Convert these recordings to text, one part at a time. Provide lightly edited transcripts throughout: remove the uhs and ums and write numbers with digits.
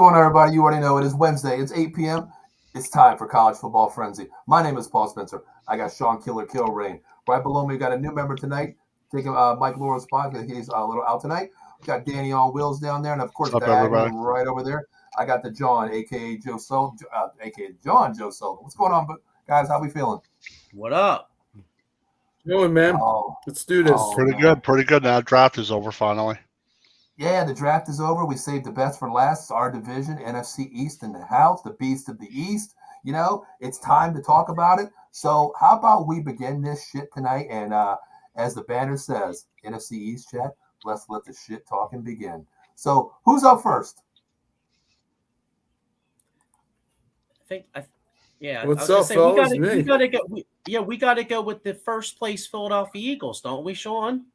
going on, everybody? You already know it is Wednesday. It's 8 p.m. It's time for College Football Frenzy. My name is Paul Spencer. I got Sean Killer Kilrain. Right below me, we got a new member tonight, taking Mike Laura's spot because he's a little out tonight. We got Danny on wheels down there, and of course, diagonally right over there, I got the John, a.k.a. Joe Sullivan, a.k.a. John Joe Sullivan. What's going on, guys? How we feeling? What up? Doing, man. Let's do this. Pretty good. Now draft is over finally. Yeah, the draft is over. We saved the best for last. It's our division, NFC East in the house, the beast of the East. You know, it's time to talk about it. So how about we begin this shit tonight? And as the banner says, NFC East chat, let's let the shit talking begin. So who's up first? What's up, fellas? We gotta go with the first place Philadelphia Eagles, don't we, Sean?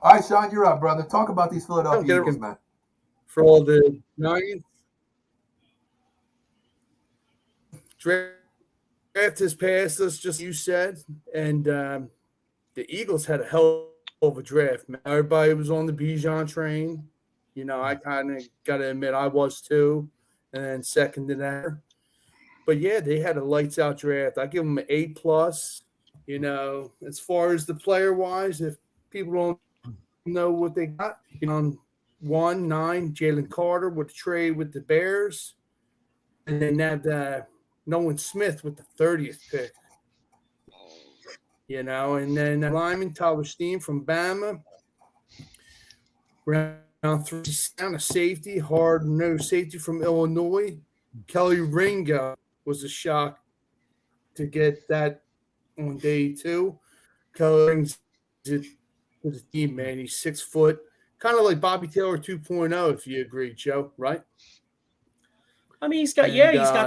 All right, Sean, you're up, brother. Talk about these Philadelphia Eagles, man. For all the Giants. Draft has passed us, just you said, and the Eagles had a hell of a draft, man. Everybody was on the Bijan train. You know, I kind of got to admit I was too, and then second to that. But, yeah, they had a lights-out draft. I give them an A+. You know, as far as the player-wise, if people don't know what they got, you know, 1-9, Jalen Carter with the trade with the Bears, and then had Nolan Smith with the 30th pick. You know, and then lineman Tyler Steen from Bama. Round 3, down a safety, hard-nosed safety from Illinois. Kelly Ringo was a shock to get that on day 2. Kelly Ringo's to the team, man. He's 6 foot, kind of like Bobby Taylor 2.0, if you agree, Joe, right? I mean, he's got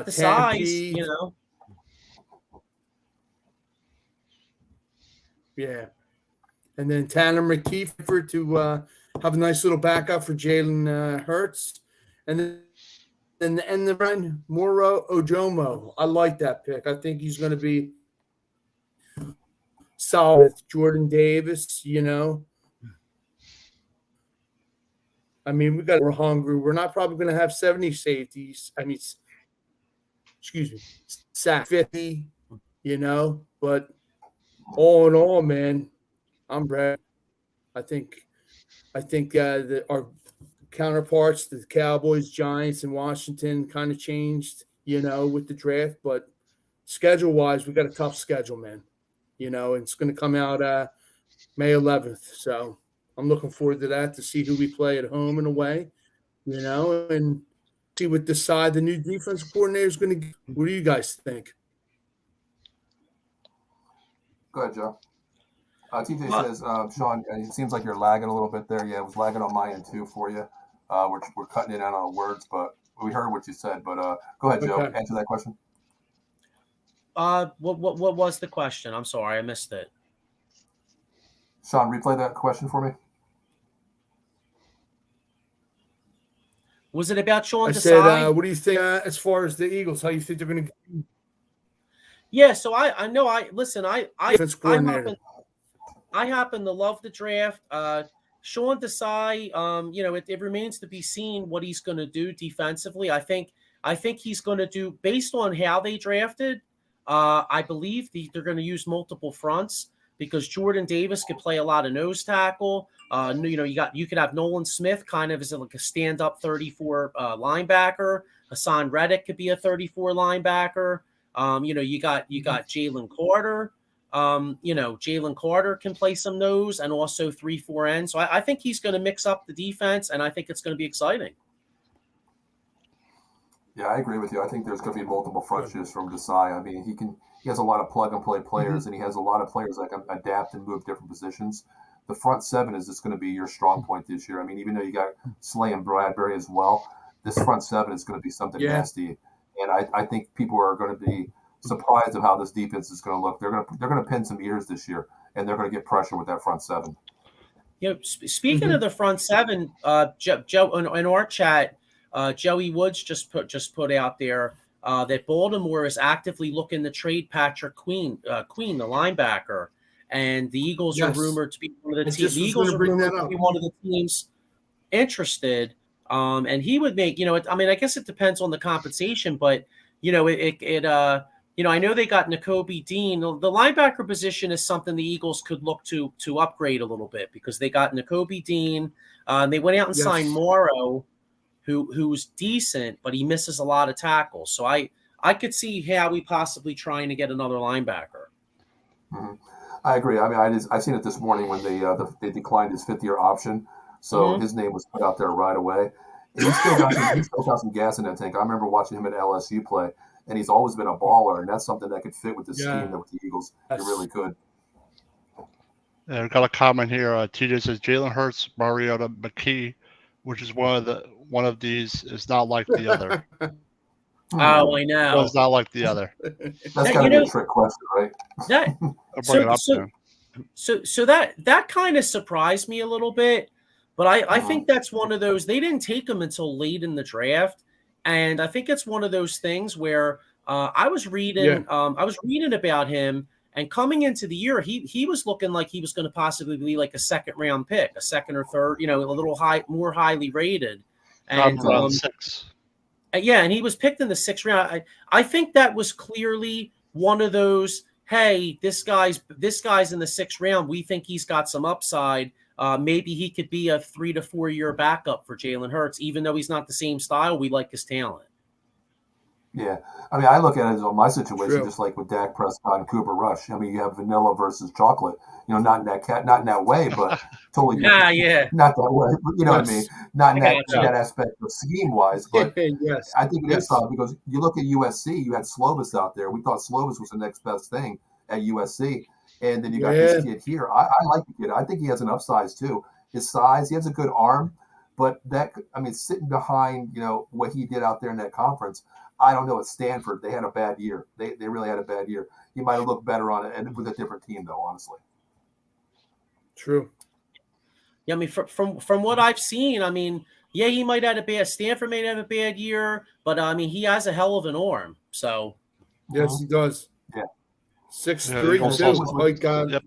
the size, you know. Yeah. And then Tanner McKeefer to have a nice little backup for Jalen Hurts. And then the run, Moro Ojomo. I like that pick. I think he's going to be solid with Jordan Davis, you know. I mean, we're hungry. We're not probably going to have 70 safeties. I mean, sack 50, you know. But all in all, man, I'm ready. I think our counterparts, the Cowboys, Giants, and Washington kind of changed, you know, with the draft. But schedule-wise, we got a tough schedule, man. You know, it's going to come out May 11th. So I'm looking forward to that, to see who we play at home and away, you know, and see what the side the new defense coordinator is going to get. What do you guys think? Go ahead, Joe. TJ says, Sean, it seems like you're lagging a little bit there. Yeah, it was lagging on my end too for you. We're cutting it out on words, but we heard what you said. But go ahead, Joe. Answer that question. What was the question? I'm sorry, I missed it. Sean, replay that question for me. Was it about Sean Desai? I said, what do you think as far as the Eagles? How you think they're going to? Yeah, so I know. I happen to love the draft. Sean Desai, you know, it remains to be seen what he's going to do defensively. I think he's going to do, based on how they drafted. I believe they're going to use multiple fronts because Jordan Davis could play a lot of nose tackle. You know, you could have Nolan Smith kind of as like a stand-up 34 linebacker. Hassan Reddick could be a 34 linebacker. You know, you got Jalen Carter. You know, Jalen Carter can play some nose and also 3-4 end. So I think he's going to mix up the defense, and I think it's going to be exciting. Yeah, I agree with you. I think there's going to be multiple front shifts from Desai. I mean, he has a lot of plug-and-play players, and he has a lot of players that can adapt and move different positions. The front seven is just going to be your strong point this year. I mean, even though you got Slay and Bradbury as well, this front seven is going to be something nasty. And I think people are going to be surprised of how this defense is going to look. They're going to pin some ears this year, and they're going to get pressure with that front seven. You know, speaking of the front seven, Joe in our chat, Joey Woods just put out there that Baltimore is actively looking to trade Patrick Queen, the linebacker, and the Eagles are rumored to be one of the teams. The Eagles are rumored to be one of the teams interested. And he would make, I mean, I guess it depends on the compensation, but I know they got Nakobe Dean. The linebacker position is something the Eagles could look to upgrade a little bit because they got Nakobe Dean. They went out and signed Morrow, who's decent, but he misses a lot of tackles. So I could see Howie possibly trying to get another linebacker. Mm-hmm. I agree. I mean, I seen it this morning when they declined his 5th-year option, so his name was put out there right away. And he's still got some gas in that tank. I remember watching him at LSU play, and he's always been a baller, and that's something that could fit with the scheme with the Eagles. It really could. Yeah, I've got a comment here. TJ says Jalen Hurts, Mariota, McKee, which is one of these is not like the other. Oh, I know. One's not like the other. That's got to be a trick question, right? So that kind of surprised me a little bit, but I think that's one of those. They didn't take him until late in the draft, and I think it's one of those things where I was reading about him, and coming into the year, he was looking like he was going to possibly be like a 2nd-round pick, a 2nd or 3rd, a little more highly rated, and 6. Yeah, and he was picked in the 6th round. I think that was clearly one of those. Hey, this guy's in the 6th round. We think he's got some upside. Maybe he could be a 3 to 4 year backup for Jalen Hurts, even though he's not the same style. We like his talent. Yeah, I mean, I look at it as my situation, just like with Dak Prescott and Cooper Rush. I mean, you have vanilla versus chocolate. Not in that way, but totally. Not that way. You know what I mean? Not in that aspect of scheme wise, but I think it is solid because you look at USC. You had Slovis out there. We thought Slovis was the next best thing at USC, and then you got this kid here. I like the kid. I think he has an upside too. His size, he has a good arm, but sitting behind what he did out there in that conference. I don't know. At Stanford, they had a bad year. They really had a bad year. He might have looked better on it and with a different team, though. Honestly, true. Yeah, I mean, from what I've seen, I mean, he might have Stanford may have a bad year, but I mean, he has a hell of an arm. So yes, he does. Yeah, 6'3" too. My God. Yep.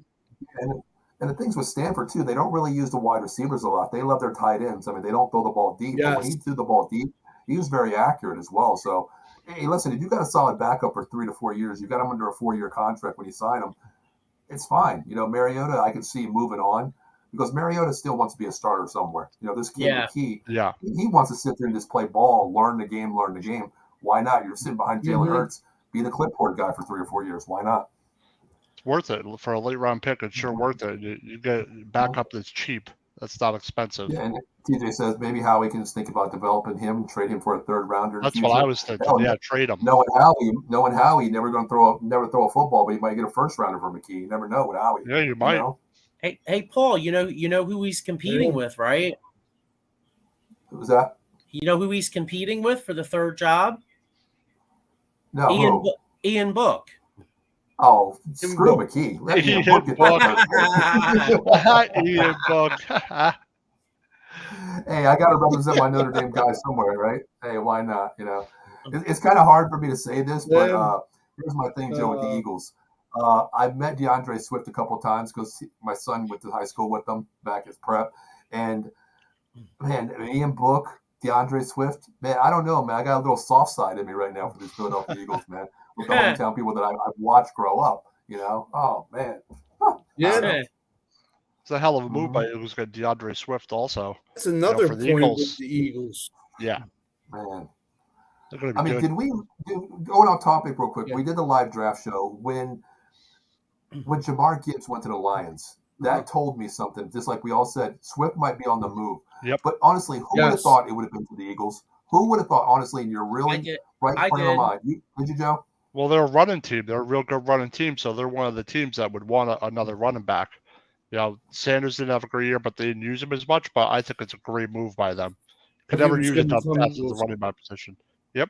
And the things with Stanford too, they don't really use the wide receivers a lot. They love their tight ends. I mean, they don't throw the ball deep. But when he threw the ball deep, he was very accurate as well. So, hey, listen, if you've got a solid backup for 3 to 4 years, you've got him under a 4-year contract when you sign him, it's fine. Mariota, I can see moving on because Mariota still wants to be a starter somewhere. This kid, he wants to sit there and just play ball, learn the game. Why not? You're sitting behind Jalen Hurts, be the clipboard guy for 3 or 4 years. Why not? It's worth it for a late round pick. It's sure worth it. You get backup that's cheap. That's not expensive. Yeah, and TJ says maybe Howie can just think about developing him and trade him for a 3rd rounder. That's what I was thinking. Trade him. Knowing Howie, never going to throw a football, but he might get a 1st rounder for McKee. You never know with Howie. Yeah, you might. Hey, Paul. You know who he's competing with, right? Who was that? You know who he's competing with for the 3rd job? No, Ian Book. Oh, screw McKee. Ian Book. Hey, I got to represent my Notre Dame guy somewhere, right? Hey, why not? It's kind of hard for me to say this, but here's my thing, Joe, with the Eagles. I've met DeAndre Swift a couple of times because my son went to high school with them back as prep. And, man, Ian Book, DeAndre Swift, man, I don't know, man. I got a little soft side in me right now for these Philadelphia Eagles, man. With the hometown people that I've watched grow up, Oh, man. Yeah. It's a hell of a move by Eagles. Got DeAndre Swift also. That's another point with the Eagles. Yeah. Man. I mean, going off topic real quick, we did the live draft show when Jamar Gibbs went to the Lions. That told me something. Just like we all said, Swift might be on the move. Yep. But honestly, who would have thought it would have been to the Eagles? Who would have thought, honestly, in your really right frame of mind? Did you, Joe? Well, they're a running team. They're a real good running team, so they're one of the teams that would want another running back. Sanders didn't have a great year, but they didn't use him as much. But I think it's a great move by them. Could never use it as the running back position. Yep.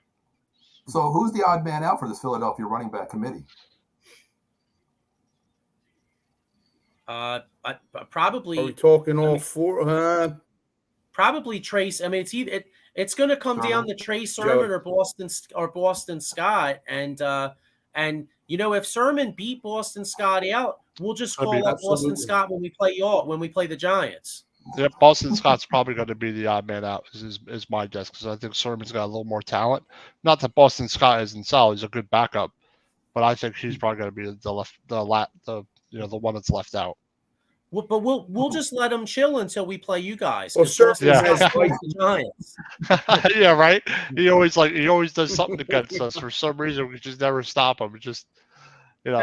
So who's the odd man out for this Philadelphia running back committee? Probably. Are we talking all 4? Probably Trace. I mean, it's going to come down to Trey Sermon or Boston Scott, and if Sermon beat Boston Scott out, we'll just call up Boston Scott when we play the Giants. Yeah, Boston Scott's probably going to be the odd man out. Is my guess because I think Sermon's got a little more talent. Not that Boston Scott isn't solid; he's a good backup, but I think he's probably going to be the one that's left out. But we'll just let him chill until we play you guys. Well, 'Cause Boston Sherman Yeah. has Scott plays like the Giants. Yeah, right. He always does something against us for some reason. We just never stop him. It just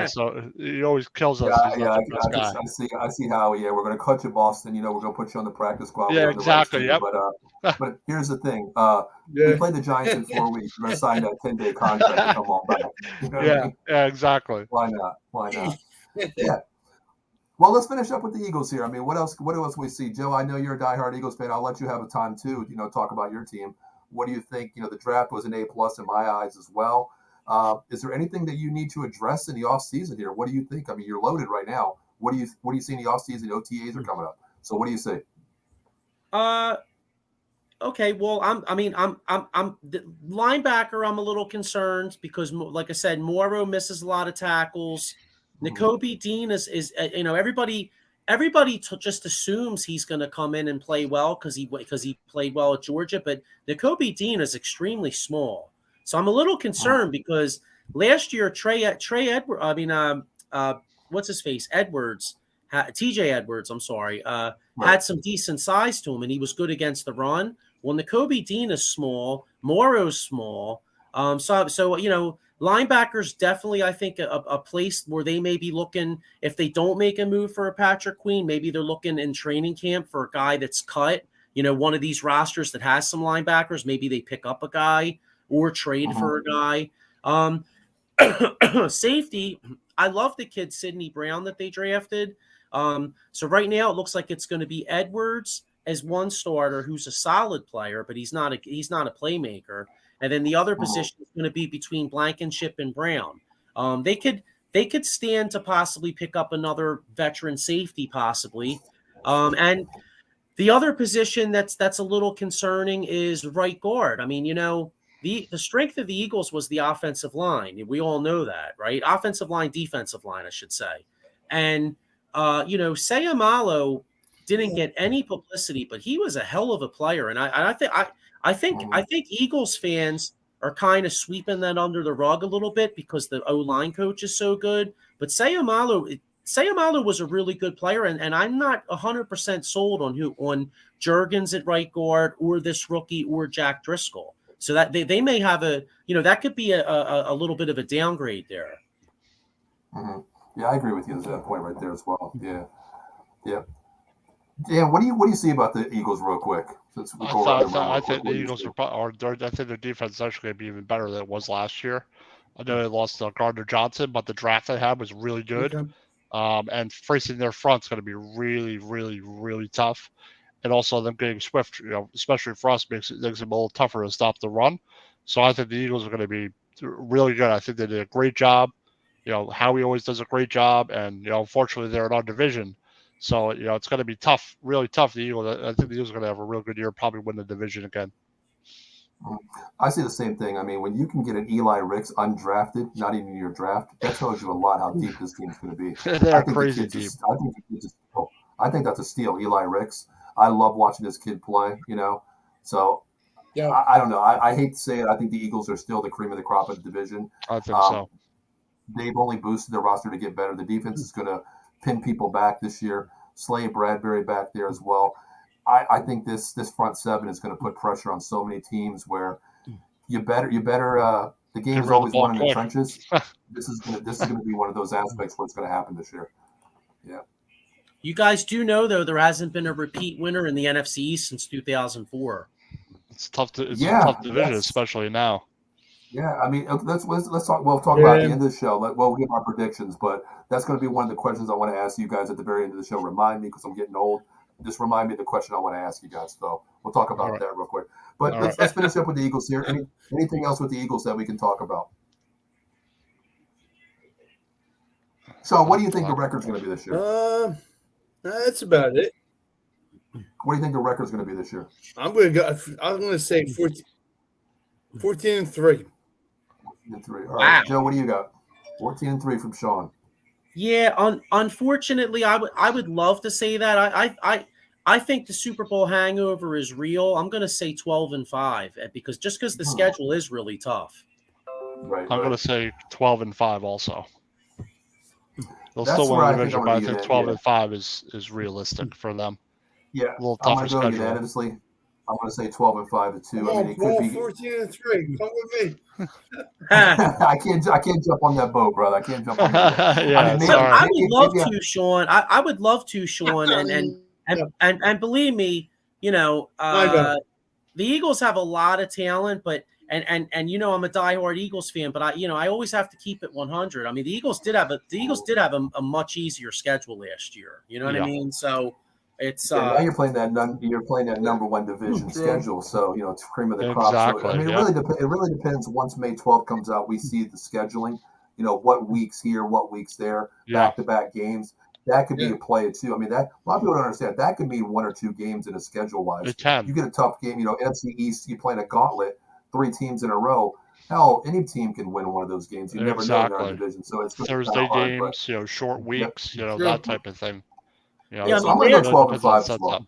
so he always kills us. He's not the best guy. I see how. Yeah, we're going to cut you, Boston. We're going to put you on the practice squad. Yeah, We have the rights exactly. to you. Yep. But here's the thing. yeah. We play the Giants in 4 weeks. We're going to sign that 10-day contract to come on back. You know what I mean? Yeah, exactly. Why not? Why not? Yeah. Well, let's finish up with the Eagles here. I mean, what else we see? Joe, I know you're a diehard Eagles fan. I'll let you have a time too, talk about your team. What do you think? The draft was an A+ in my eyes as well. Is there anything that you need to address in the offseason here? What do you think? I mean, you're loaded right now. What do you see in the offseason? OTAs are coming up. So what do you say? Okay, well, I'm the linebacker. I'm a little concerned because, like I said, Morrow misses a lot of tackles. Nakobe Dean is everybody just assumes he's going to come in and play well because he played well at Georgia, but Nakobe Dean is extremely small, so I'm a little concerned because Last year, Trey Edwards, what's his face? TJ Edwards, I'm sorry, had some decent size to him, and he was good against the run. Well, Nakobe Dean is small. Morrow's small. So linebackers definitely, I think, a place where they may be looking, if they don't make a move for a Patrick Queen, maybe they're looking in training camp for a guy that's cut. One of these rosters that has some linebackers, maybe they pick up a guy or trade for a guy. Safety, I love the kid Sidney Brown that they drafted. So right now it looks like it's going to be Edwards as one starter who's a solid player, but he's not a playmaker. And then the other position is going to be between Blankenship and Brown. They could stand to possibly pick up another veteran safety, possibly. And the other position that's a little concerning is right guard. I mean, the strength of the Eagles was the offensive line. We all know that, right? Offensive line, defensive line, I should say. And Sayamalo didn't get any publicity, but he was a hell of a player. And I think Eagles fans are kind of sweeping that under the rug a little bit because the O-line coach is so good. But Sayamalo was a really good player, and I'm not 100% sold on Juergens at right guard or this rookie or Jack Driscoll. So that they may have that could be a little bit of a downgrade there. Mm-hmm. Yeah, I agree with you. There's that point right there as well. Yeah. What do you see about the Eagles, real quick? I think the Eagles I think their defense is actually going to be even better than it was last year. I know they lost Gardner Johnson, but the draft they had was really good. Okay. And facing their front's going to be really, really, really tough. And also them getting Swift, especially for us, makes it a little tougher to stop the run. So I think the Eagles are going to be really good. I think they did a great job. Howie always does a great job, and unfortunately they're in our division, so it's going to be tough, really tough. The Eagles, I think the Eagles are going to have a real good year, probably win the division again. I see the same thing. I mean, when you can get an Eli Ricks undrafted, not even in your draft, that tells you a lot how deep this team's going to be. They're crazy deep. I think that's a steal, Eli Ricks. I love watching this kid play, So, yeah. I don't know. I hate to say it. I think the Eagles are still the cream of the crop of the division. I think so. They've only boosted their roster to get better. The defense is going to pin people back this year. Slade Bradbury back there as well. I think this front seven is going to put pressure on so many teams where you better. The game is always won in the trenches. This is going to be one of those aspects where it's going to happen this year. Yeah. You guys do know, though, there hasn't been a repeat winner in the NFC East since 2004. It's tough. It's a tough division, especially now. Yeah, I mean, let's talk. We'll talk about at the end of the show. We'll give our predictions, but that's going to be one of the questions I want to ask you guys at the very end of the show. Remind me, because I'm getting old. Just remind me of the question I want to ask you guys. So we'll talk about that real quick. But let's finish up with the Eagles here. Anything else with the Eagles that we can talk about? So, what do you think the record's going to be this year? That's about it. What do you think the record's going to be this year? I'm going to say 14 and 3. 14 and 3. All right, Joe, what do you got? 14 and 3 from Sean. Yeah, unfortunately, I would love to say that. I think the Super Bowl hangover is real. I'm going to say 12-5 because the schedule is really tough. Right. I'm going to say 12-5 also. They'll That's still where win I the think division, I'm but I gonna think be 12-5 is realistic for them. Yeah, A little I'm tougher gonna go schedule. unanimously. I'm gonna say 12-5 to 2. Come I mean, on, it could Paul, be. 14-3. Come with me. I can't jump on that boat, brother. I can't jump on that boat. Yeah, I mean, sorry. I would love maybe to, Sean. I would love to, Sean, and believe me, you know, I know. the Eagles have a lot of talent, but and you know I'm a diehard Eagles fan, but I always have to keep it 100. I mean, the Eagles did have a much easier schedule last year. You know what I mean? So it's now you're playing that number one division schedule, so it's cream of the crop. Exactly, So I mean, it really depends. Once May 12th comes out, we see the scheduling. What weeks here, what weeks there, back-to-back games. That could be a play too. I mean, that a lot of people don't understand. That could mean 1 or 2 games in a schedule-wise. It can. You get a tough game. NFC East, you playing a gauntlet, 3 teams in a row. Hell, any team can win one of those games. You never know in our division. So it's Thursday hard, games, short weeks, that type of thing. So I'm going to go 12-5 as well.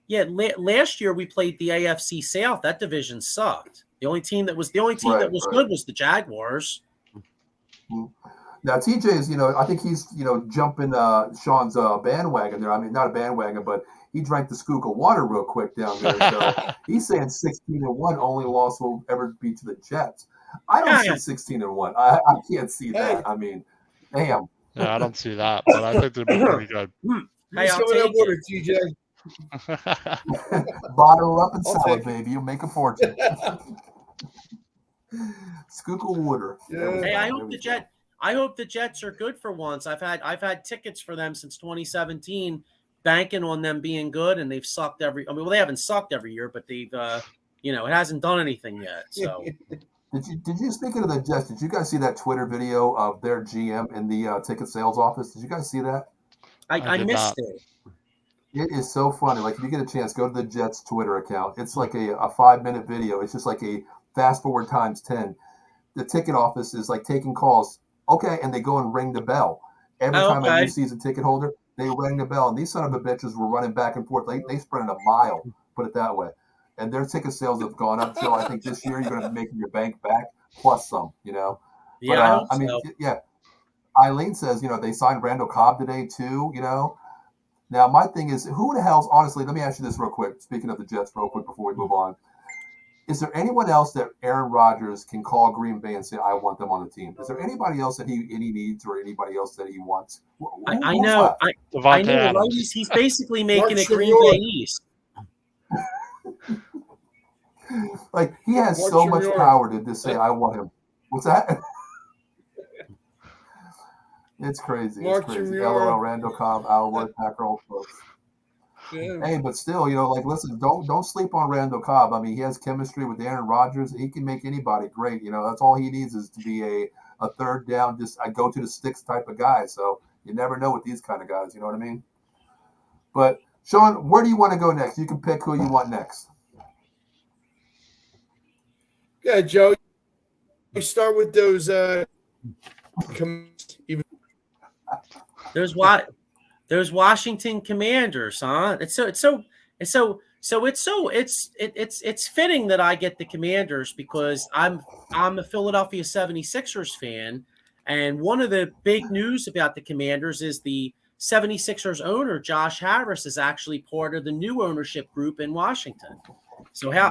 Yeah, last year we played the AFC South. That division sucked. The only team that was good was the Jaguars. Now TJ is, I think he's, jumping Sean's bandwagon there. I mean, not a bandwagon, but he drank the Schuylkill water real quick down there. So he's saying 16-1, only loss will ever be to the Jets. I don't see 16-1. I can't see that. I mean, damn. Yeah, I don't see that, but I think they'd be pretty good. Hey, I'll take water, it. TJ. Bottle up and sell it, baby. You'll make a fortune. Schuylkill water. Yeah. Hey, I hope the Jets are good for once. I've had tickets for them since 2017, banking on them being good, and they've sucked they haven't sucked every year, but they've it hasn't done anything yet. So did you speaking of the Jets, did you guys see that Twitter video of their GM in the ticket sales office? Did you guys see that? I missed it. It is so funny. Like, if you get a chance, go to the Jets Twitter account. It's like a 5-minute video. It's just like a fast forward times 10. The ticket office is like taking calls. Okay, and they go and ring the bell. Every time a new season ticket holder, they ring the bell. And these son of a bitches were running back and forth. They sprinted a mile, put it that way. And their ticket sales have gone up, Joe. I think this year you're going to be making your bank back plus some, Yeah, but, I mean, Eileen says, they signed Randall Cobb today too, Now, my thing is, who the hell's, honestly, let me ask you this real quick. Speaking of the Jets real quick before we move on. Is there anyone else that Aaron Rodgers can call Green Bay and say, I want them on the team? Is there anybody else that he needs or anybody else that he wants? I know. I know, right? He's basically making it Green Bay East. Like, he has so much power to just say, I want him. What's that? It's crazy. It's crazy. LOL, Randall Cobb, Alwood, Packer, old folks. Yeah. Hey, but still, listen, don't sleep on Randall Cobb. I mean, he has chemistry with Aaron Rodgers. He can make anybody great. That's all he needs is to be a third down, just I go to the sticks type of guy. So you never know with these kind of guys. You know what I mean? But Sean, where do you want to go next? You can pick who you want next. Yeah, Joe. You start with those. There's Washington Commanders, huh? It's fitting that I get the Commanders because I'm a Philadelphia 76ers fan, and one of the big news about the Commanders is the 76ers owner Josh Harris is actually part of the new ownership group in Washington. So how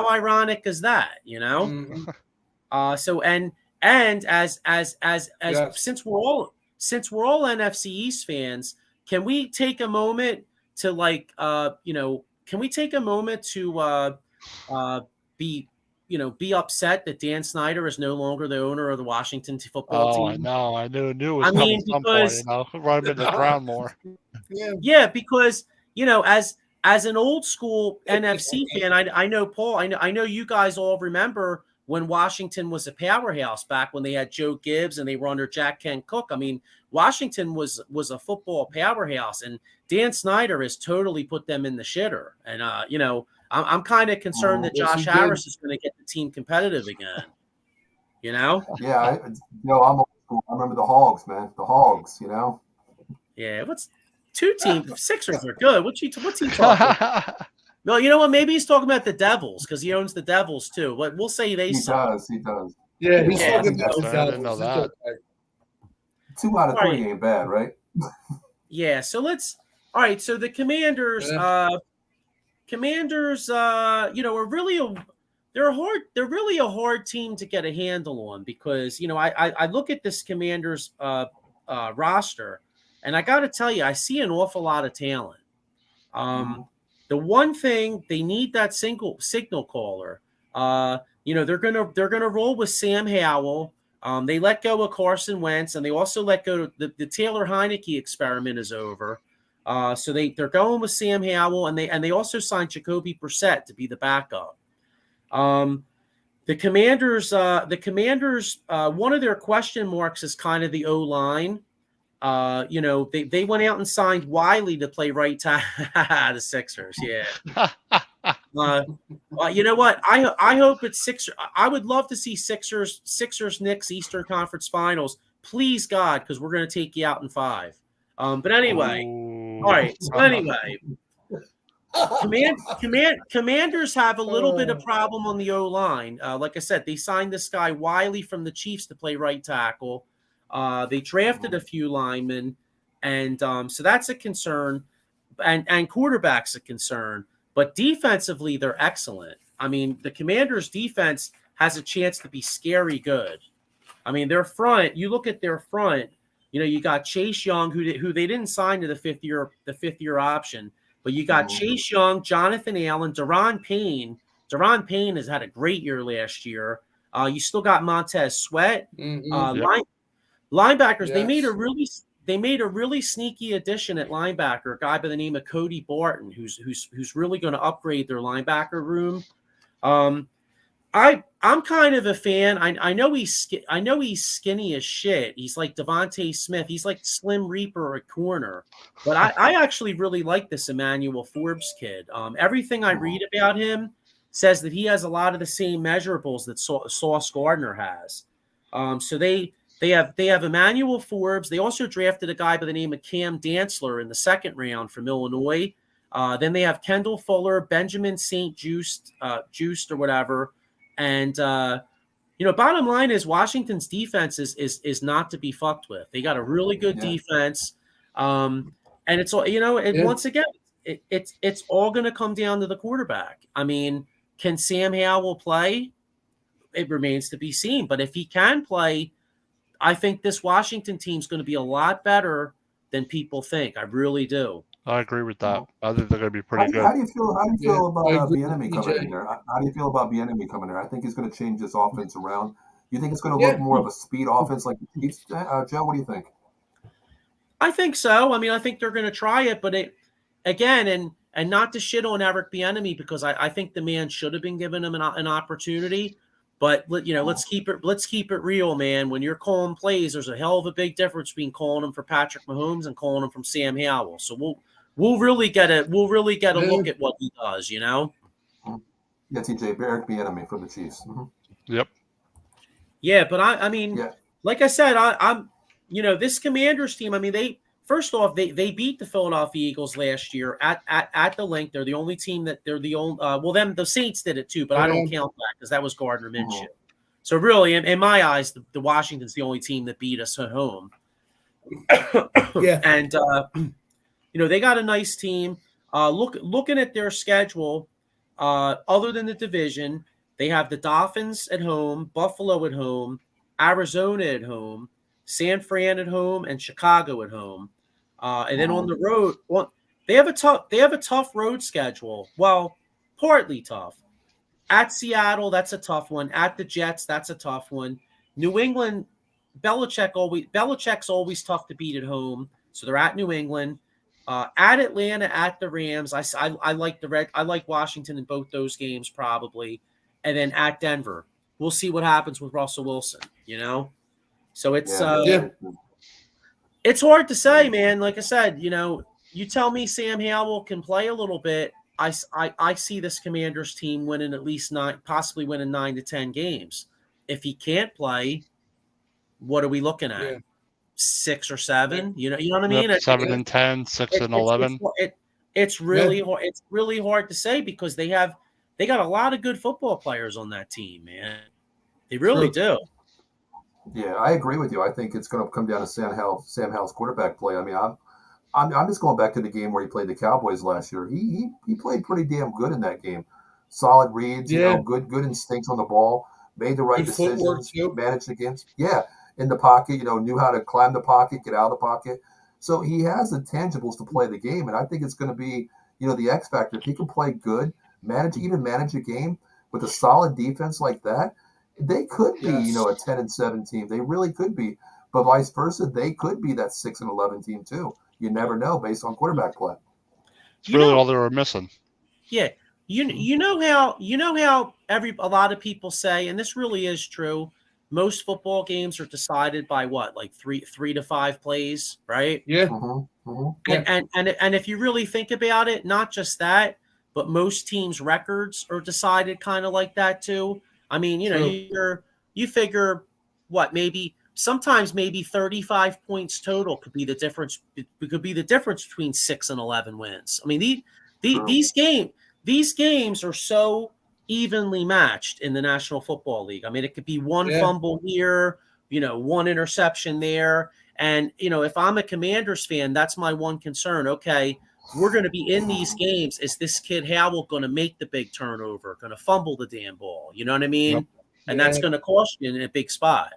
ironic is that, Mm-hmm. So and as yes. since we're all NFC East fans, can we take a moment to be upset that Dan Snyder is no longer the owner of the Washington football team? Oh, I know. I knew it was coming at some point, run him in the ground more. Yeah, because as an old school NFC fan, I know Paul. I know you guys all remember when Washington was a powerhouse back when they had Joe Gibbs and they were under Jack Kent Cooke. I mean, Washington was a football powerhouse, and Dan Snyder has totally put them in the shitter. And I'm kind of concerned that Josh Harris is going to get the team competitive again. Yeah, I'm old school. I remember the Hogs, man. The Hogs. Yeah, two teams. Sixers are good. What's he talking about? No, you know what? Maybe he's talking about the Devils because he owns the Devils too. But we'll say they He suck. does. He does. Yeah, he's Yeah, talking about I the didn't know Devils. that. It's okay. 2 out of 3 Right. ain't bad, right? Yeah. So let's. All right. So the Commanders. Yeah. Commanders. Are really they're really a hard team to get a handle on because I look at this Commanders roster, and I got to tell you, I see an awful lot of talent. The one thing they need that signal caller. They're gonna roll with Sam Howell. They let go of Carson Wentz, and they also let go. The Taylor Heineke experiment is over. So they're going with Sam Howell, and they also signed Jacoby Brissett to be the backup. The Commanders, one of their question marks is kind of the O-line. They went out and signed Wiley to play right tackle. The Sixers, yeah. You know what? I hope it's Sixers. I would love to see Sixers Knicks Eastern Conference Finals. Please God, because we're going to take you out in 5. But anyway, all right. So anyway, Commanders have a little bit of problem on the O-line. Like I said, they signed this guy Wiley from the Chiefs to play right tackle. They drafted a few linemen, and so that's a concern. And quarterback's a concern. But defensively, they're excellent. I mean, the Commanders' defense has a chance to be scary good. I mean, their front. You look at their front. You got Chase Young, who they didn't sign to the fifth year option. But you got Chase Young, Jonathan Allen, Deron Payne. Deron Payne has had a great year last year. You still got Montez Sweat. Linebackers. Yes. They made a really sneaky addition at linebacker, a guy by the name of Cody Barton, who's really going to upgrade their linebacker room. I'm kind of a fan. I know he's skinny as shit. He's like Devontae Smith. He's like Slim Reaper at corner. But I actually really like this Emmanuel Forbes kid. Everything I read about him says that he has a lot of the same measurables that Sauce Gardner has. So they have Emmanuel Forbes. They also drafted a guy by the name of Cam Dantzler in the 2nd round from Illinois. Then they have Kendall Fuller, Benjamin St. Just or whatever. And bottom line is Washington's defense is not to be fucked with. They got a really good defense, and it's all once again, it's all going to come down to the quarterback. I mean, can Sam Howell play? It remains to be seen. But if he can play, I think this Washington team is going to be a lot better than people think. I really do. I agree with that. I think they're going to be pretty good. How do you feel about Bieniemy coming in there? How do you feel about Bieniemy coming there? I think he's going to change this offense around. You think it's going to look more of a speed offense like the Chiefs? Joe, what do you think? I think so. I mean, I think they're going to try it, but and not to shit on Eric Bieniemy because I think the man should have been given him an opportunity. But let's keep it real, man. When you're calling plays, there's a hell of a big difference between calling them for Patrick Mahomes and calling them from Sam Howell. So we'll really get a look at what he does. Yeah, TJ, Eric Bieniemy from the Chiefs. Yep. Yeah, but I mean, like I said, I'm this Commanders team. I mean, they beat the Philadelphia Eagles last year at the link. They're the only team the Saints did it too, but I don't count that because that was Gardner Minshew. So really, in my eyes, the Washington's the only team that beat us at home. And they got a nice team. Looking at their schedule, other than the division, they have the Dolphins at home, Buffalo at home, Arizona at home, San Fran at home, and Chicago at home. And then on the road, they have a tough road schedule. Well, partly tough. At Seattle, that's a tough one. At the Jets, that's a tough one. New England, Belichick's always tough to beat at home, so they're at New England. At Atlanta, at the Rams, I like Washington in both those games probably, and then at Denver, we'll see what happens with Russell Wilson. So it's it's hard to say, man. Like I said, you tell me Sam Howell can play a little bit. I see this Commanders team winning at least 9 to 10 games. If he can't play, what are we looking at? 6 or 7. You know what I mean? Yep, 7 and 10, 6 and 11. It's really hard. It's really hard to say because they got a lot of good football players on that team, man. They really do. Yeah, I agree with you. I think it's going to come down to Sam Howell's quarterback play. I mean, I'm just going back to the game where he played the Cowboys last year. He played pretty damn good in that game. Solid reads, good instincts on the ball, made the right decisions, managed the games. Yeah, in the pocket, knew how to climb the pocket, get out of the pocket. So he has the tangibles to play the game, and I think it's going to be, the X factor. If he can play good, manage a game with a solid defense like that, they could be, a 10-7 team. They really could be. But vice versa, they could be that 6-11 team too. You never know based on quarterback play. It's really all they were missing. Yeah. You know how a lot of people say, and this really is true, most football games are decided by what, like 3 to 5 plays, right? Yeah. Mm-hmm. Mm-hmm. And if you really think about it, not just that, but most teams' records are decided kind of like that too. I mean, you figure what, sometimes maybe 35 points total could be the difference. It could be the difference between 6 and 11 wins. I mean, these games are so evenly matched in the National Football League. I mean, it could be one fumble here, one interception there. And, if I'm a Commanders fan, that's my one concern. Okay, we're going to be in these games. Is this kid Howell going to make the big turnover, going to fumble the damn ball? You know what I mean? Yep. And that's going to cost you in a big spot.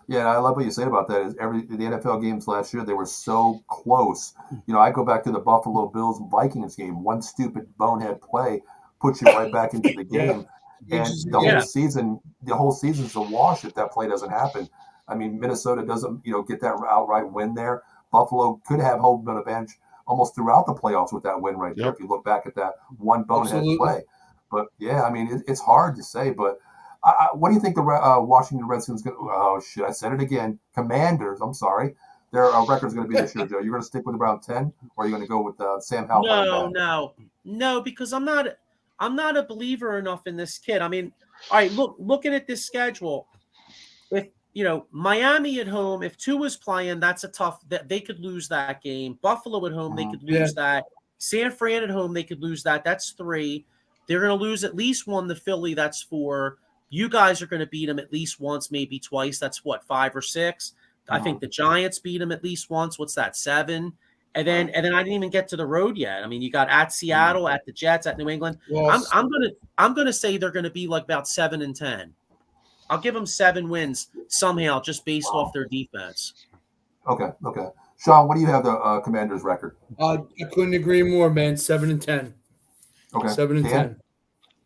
Yeah, I love what you say about that. Is the NFL games last year, they were so close. I go back to the Buffalo Bills Vikings game. One stupid bonehead play puts you right back into the game. And the whole season's a wash if that play doesn't happen. I mean, Minnesota doesn't, get that outright win there. Buffalo could have home field advantage almost throughout the playoffs with that win right there. If you look back at that one bonehead play. But yeah, I mean, it's hard to say, but what do you think the Washington Redskins I said it again. Commanders, I'm sorry. Their record's going to be this year, Joe. You're going to stick with around 10, or are you going to go with Sam Howell? No, because I'm not a believer enough in this kid. I mean, all right, looking at this schedule, if Miami at home, if Tua's playing, that's a tough. That they could lose that game. Buffalo at home, they could lose that. San Fran at home, they could lose that. That's 3. They're going to lose at least 1 to Philly. That's 4. You guys are going to beat them at least once, maybe twice. That's what, 5 or 6. I think the Giants beat them at least once. What's that, 7? And then I didn't even get to the road yet. I mean, you got at Seattle, at the Jets, at New England. Yes. I'm gonna say they're going to be like about 7 and 10. I'll give them 7 wins somehow, just based off their defense. Okay. Sean, what do you have the Commanders' record? I couldn't agree more, man. 7 and 10. Okay. 7 and 10.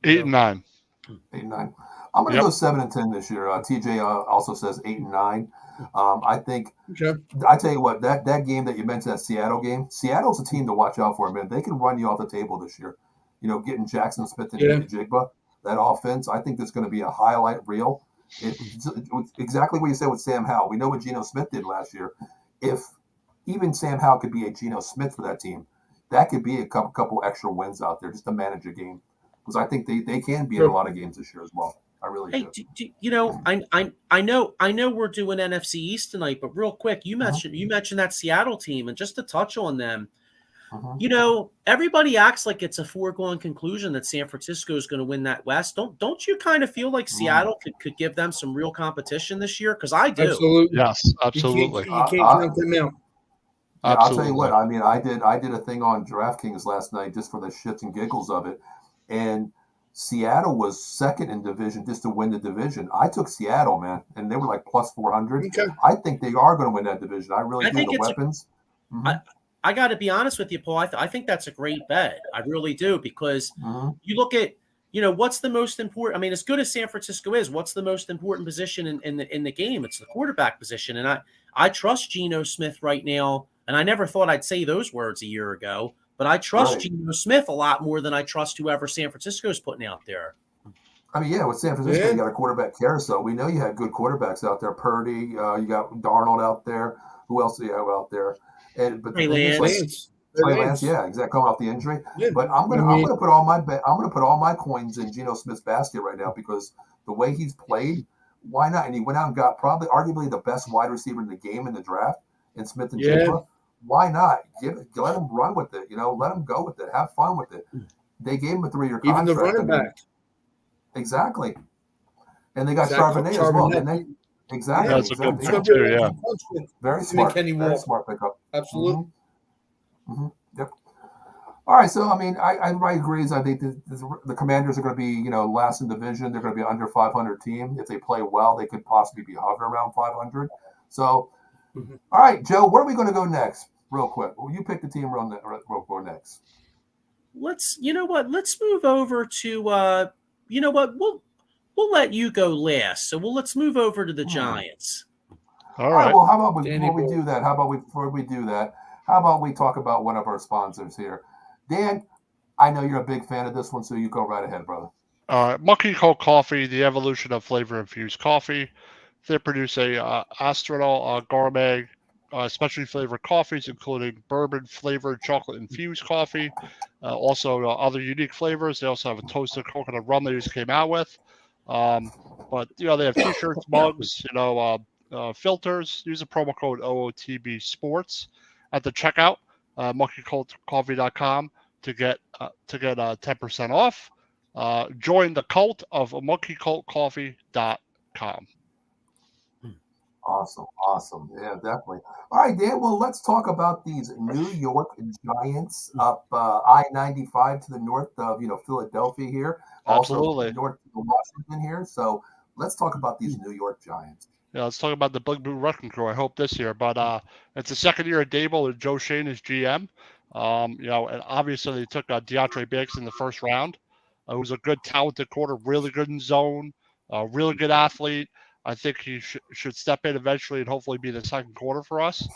8 and 9. 8 and 9. I'm going to go 7 and 10 this year. TJ also says 8 and 9. I think. Okay. I tell you what, that game that you mentioned, that Seattle game. Seattle's a team to watch out for, man. They can run you off the table this year. Getting Jackson Smith and Jigba, that offense. I think that's going to be a highlight reel. It's exactly what you said with Sam Howell. We know what Geno Smith did last year. If even Sam Howell could be a Geno Smith for that team, that could be a couple extra wins out there just to manage a game. Because I think they can be in a lot of games this year as well. I really do. I know we're doing NFC East tonight, but real quick, you mentioned that Seattle team, and just to touch on them, everybody acts like it's a foregone conclusion that San Francisco is going to win that West. Don't you kind of feel like Seattle could give them some real competition this year? Because I do. Absolutely. Yes, absolutely. You can't count them out. Yeah, I'll tell you what. I mean, I did a thing on DraftKings last night just for the shits and giggles of it, and Seattle was second in division just to win the division. I took Seattle, man, and they were like plus 400. Okay. I think they are going to win that division. I really do. The weapons. I got to be honest with you, Paul. I think that's a great bet. I really do, because you look at, what's the most important. I mean, as good as San Francisco is, what's the most important position in the game? It's the quarterback position, and I trust Geno Smith right now. And I never thought I'd say those words a year ago, but I trust Geno Smith a lot more than I trust whoever San Francisco is putting out there. I mean, yeah, with San Francisco, you got a quarterback carousel. We know you have good quarterbacks out there. Purdy, you got Darnold out there. Who else do you have out there? Trey Lance. Trey Lance, yeah, exactly. Coming off the injury, but I'm gonna put all my coins in Geno Smith's basket right now, because the way he's played Why not? And he went out and got probably arguably the best wide receiver in the game in the draft in Smith and Yeah. Jigba. Why not? Let him run with it. Let him go with it. Have fun with it. They gave him a 3-year contract. Even the running back. Exactly. And they got Zach Charbonnet as well, didn't Charbonnet. they? Exactly. Yeah, that's a good Exactly. pick too. Yeah. Very Him smart. and Kenny Very Walker. smart pickup. Absolutely. Yep. All right. So, I mean, I agree. I think the Commanders are going to be, last in division. They're going to be under 500 team. If they play well, they could possibly be hovering around 500. So, all right, Joe, where are we going to go next? Real quick. Well, you pick the team real quick next. Let's move over to we'll let you go last. So let's move over to the Giants. All right. Well, how about before we do that? How about we talk about one of our sponsors here? Dan, I know you're a big fan of this one, so you go right ahead, brother. Monkey Cold Coffee, the evolution of flavor-infused coffee. They produce a astronal gourmet, specialty flavored coffees, including bourbon-flavored chocolate-infused coffee. Also, other unique flavors. They also have a toasted coconut rum they just came out with. But they have T-shirts, mugs, filters. Use the promo code OOTB Sports at the checkout. MonkeyColdCoffee.com to get 10% off. Join the cult of MonkeyColdCoffee.com. Awesome. Yeah, definitely. All right, Dan. Well, let's talk about these New York Giants up I-95 to the north of Philadelphia here. Absolutely. Also north of Washington here. So let's talk about these New York Giants. Yeah, let's talk about the Big Blue Wrecking Crew. I hope this year, but it's the second year at Dable with Joe Shane as GM. And obviously they took DeAndre Banks in the first round. Who's a good, talented quarter, really good in zone, really good athlete. I think he should step in eventually and hopefully be the second quarter for us.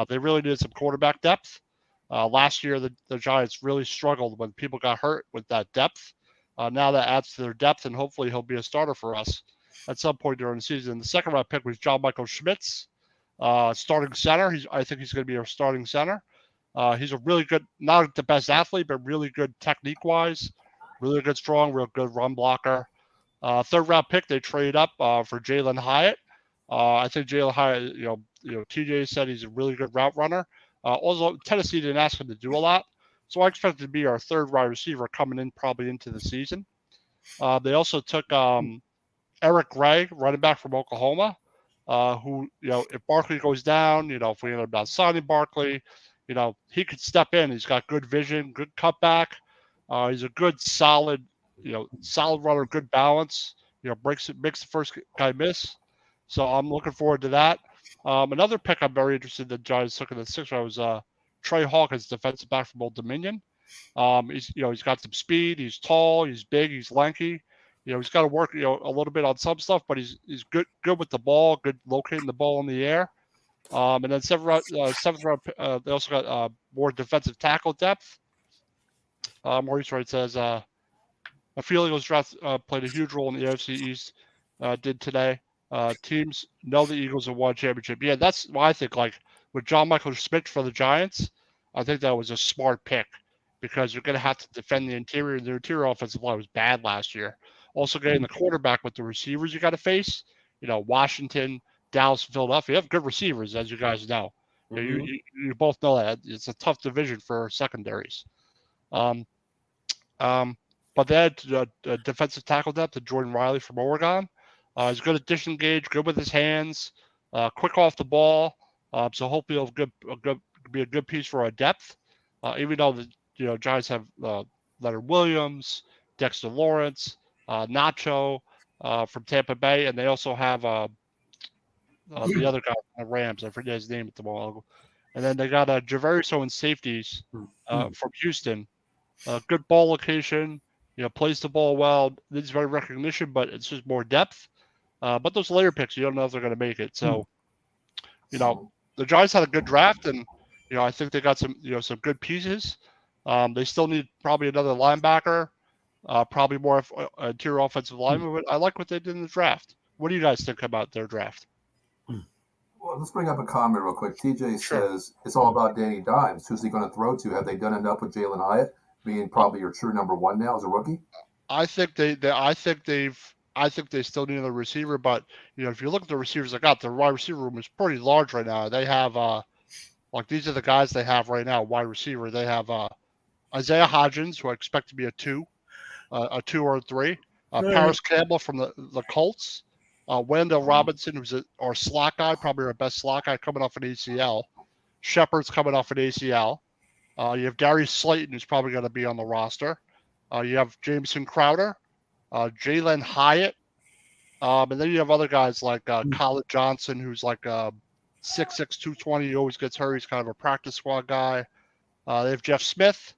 They really needed some quarterback depth. Last year, the Giants really struggled when people got hurt with that depth. Now that adds to their depth, and hopefully he'll be a starter for us at some point during the season. The second round pick was John Michael Schmitz, starting center. I think he's going to be our starting center. He's a really good, not the best athlete, but really good technique-wise. Really good, strong, real good run blocker. Third round pick, they trade up for Jalen Hyatt. I think Jalen Hyatt, TJ said he's a really good route runner. Also, Tennessee didn't ask him to do a lot, so I expect him to be our third wide receiver coming in probably into the season. They also took Eric Gray, running back from Oklahoma, who, if Barkley goes down, if we end up not signing Barkley, he could step in. He's got good vision, good cutback. He's a good, solid runner, good balance. Makes the first guy miss. So I'm looking forward to that. Another pick I'm very interested in the Giants took in the sixth round was Trey Hawkins, defensive back from Old Dominion. He's got some speed. He's tall. He's big. He's lanky. He's got to work, a little bit on some stuff, but he's good with the ball, good locating the ball in the air. And then seventh round, they also got more defensive tackle depth. Maurice Wright says, I feel Eagles draft played a huge role in the NFC East, did today. Teams know the Eagles have won a championship. Yeah, that's why I think, like, with John Michael Schmitz for the Giants, I think that was a smart pick because you're going to have to defend the interior. The interior offensive line was bad last year. Also getting the quarterback with the receivers you got to face, Washington, Dallas, Philadelphia, you have good receivers, as you guys know. You both know that. It's a tough division for secondaries. But they had a defensive tackle depth to Jordan Riley from Oregon. He's good at disengage, good with his hands, quick off the ball. So hopefully he'll be a good piece for our depth. Even though the Giants have Leonard Williams, Dexter Lawrence, Nacho from Tampa Bay, and they also have the other guy from the Rams. I forget his name at the moment. And then they got Javarius in safeties from Houston. Good ball location, plays the ball well. Needs very recognition, but it's just more depth. But those later picks, you don't know if they're going to make it. So, the Giants had a good draft, and I think they got some good pieces. They still need probably another linebacker, probably more interior offensive lineman. But I like what they did in the draft. What do you guys think about their draft? Well, let's bring up a comment real quick. TJ Sure. says it's all about Danny Dimes. Who's he going to throw to? Have they done enough with Jalen Hyatt being probably your true number one now as a rookie? I think they've I think they still need another receiver, but if you look at the receivers they got, their wide receiver room is pretty large right now. They have like these are the guys they have right now, wide receiver. They have Isaiah Hodgins, who I expect to be a 2 or a 3. Paris Campbell from the Colts. Wendell Robinson, who's our slot guy, probably our best slot guy, coming off an ACL. Shepard's coming off an ACL. You have Darius Slayton, who's probably going to be on the roster. You have Jameson Crowder, Jalen Hyatt, and then you have other guys like Colin Johnson, who's like 6'6", 220. He always gets hurt. He's kind of a practice squad guy. They have Jeff Smith.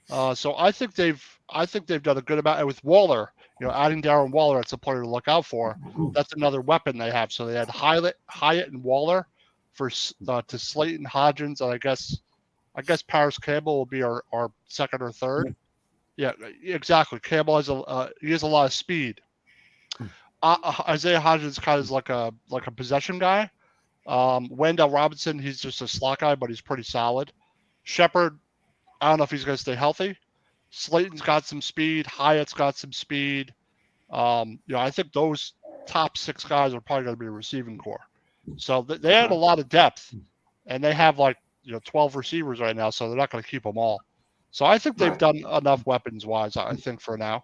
So I think they've done a good amount. And with Waller, adding Darren Waller, that's a player to look out for. That's another weapon they have. So they had Hyatt and Waller to Slayton, Hodgins, and I guess Paris Campbell will be our second or third. Yeah, exactly. Campbell has a lot of speed. Isaiah Hodgins kind of is like a possession guy. Wendell Robinson, he's just a slot guy, but he's pretty solid. Shepard, I don't know if he's going to stay healthy. Slayton's got some speed. Hyatt's got some speed. I think those top 6 guys are probably going to be a receiving core. So they had a lot of depth, and they have 12 receivers right now, so they're not going to keep them all. So I think they've done enough weapons-wise, I think, for now.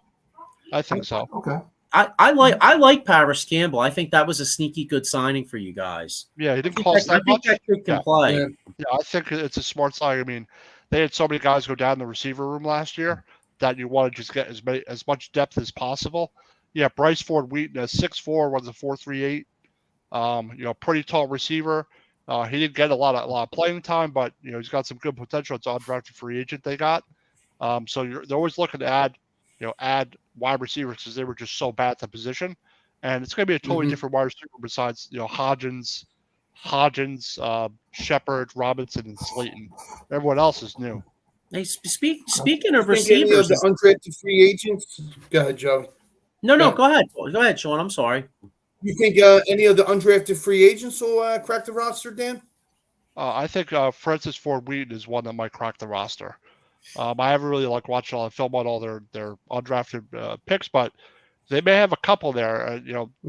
I think so. Okay. I like Paris Campbell. I think that was a sneaky good signing for you guys. Yeah, he didn't cost that much. I think that kid can play. Yeah, I think it's a smart sign. I mean, they had so many guys go down the receiver room last year that you want to just get as much depth as possible. Yeah, Bryce Ford Wheaton, a 6'4", runs a 4.38. Pretty tall receiver. He didn't get a lot of playing time, but he's got some good potential. It's undrafted free agent they got. So they're always looking to add wide receivers because they were just so bad at the position, and it's going to be a totally different wide receiver besides Hodgins, Shepard, Robinson, and Slayton. Everyone else is new. Hey, speaking of Any of receivers, the undrafted free agents? Go ahead, Joe. no, go ahead. Go ahead, Sean. I'm sorry. You think any of the undrafted free agents will crack the roster, Dan? I think Francis Ford Wheaton is one that might crack the roster. I haven't really watched all the film on all their undrafted picks, but they may have a couple there.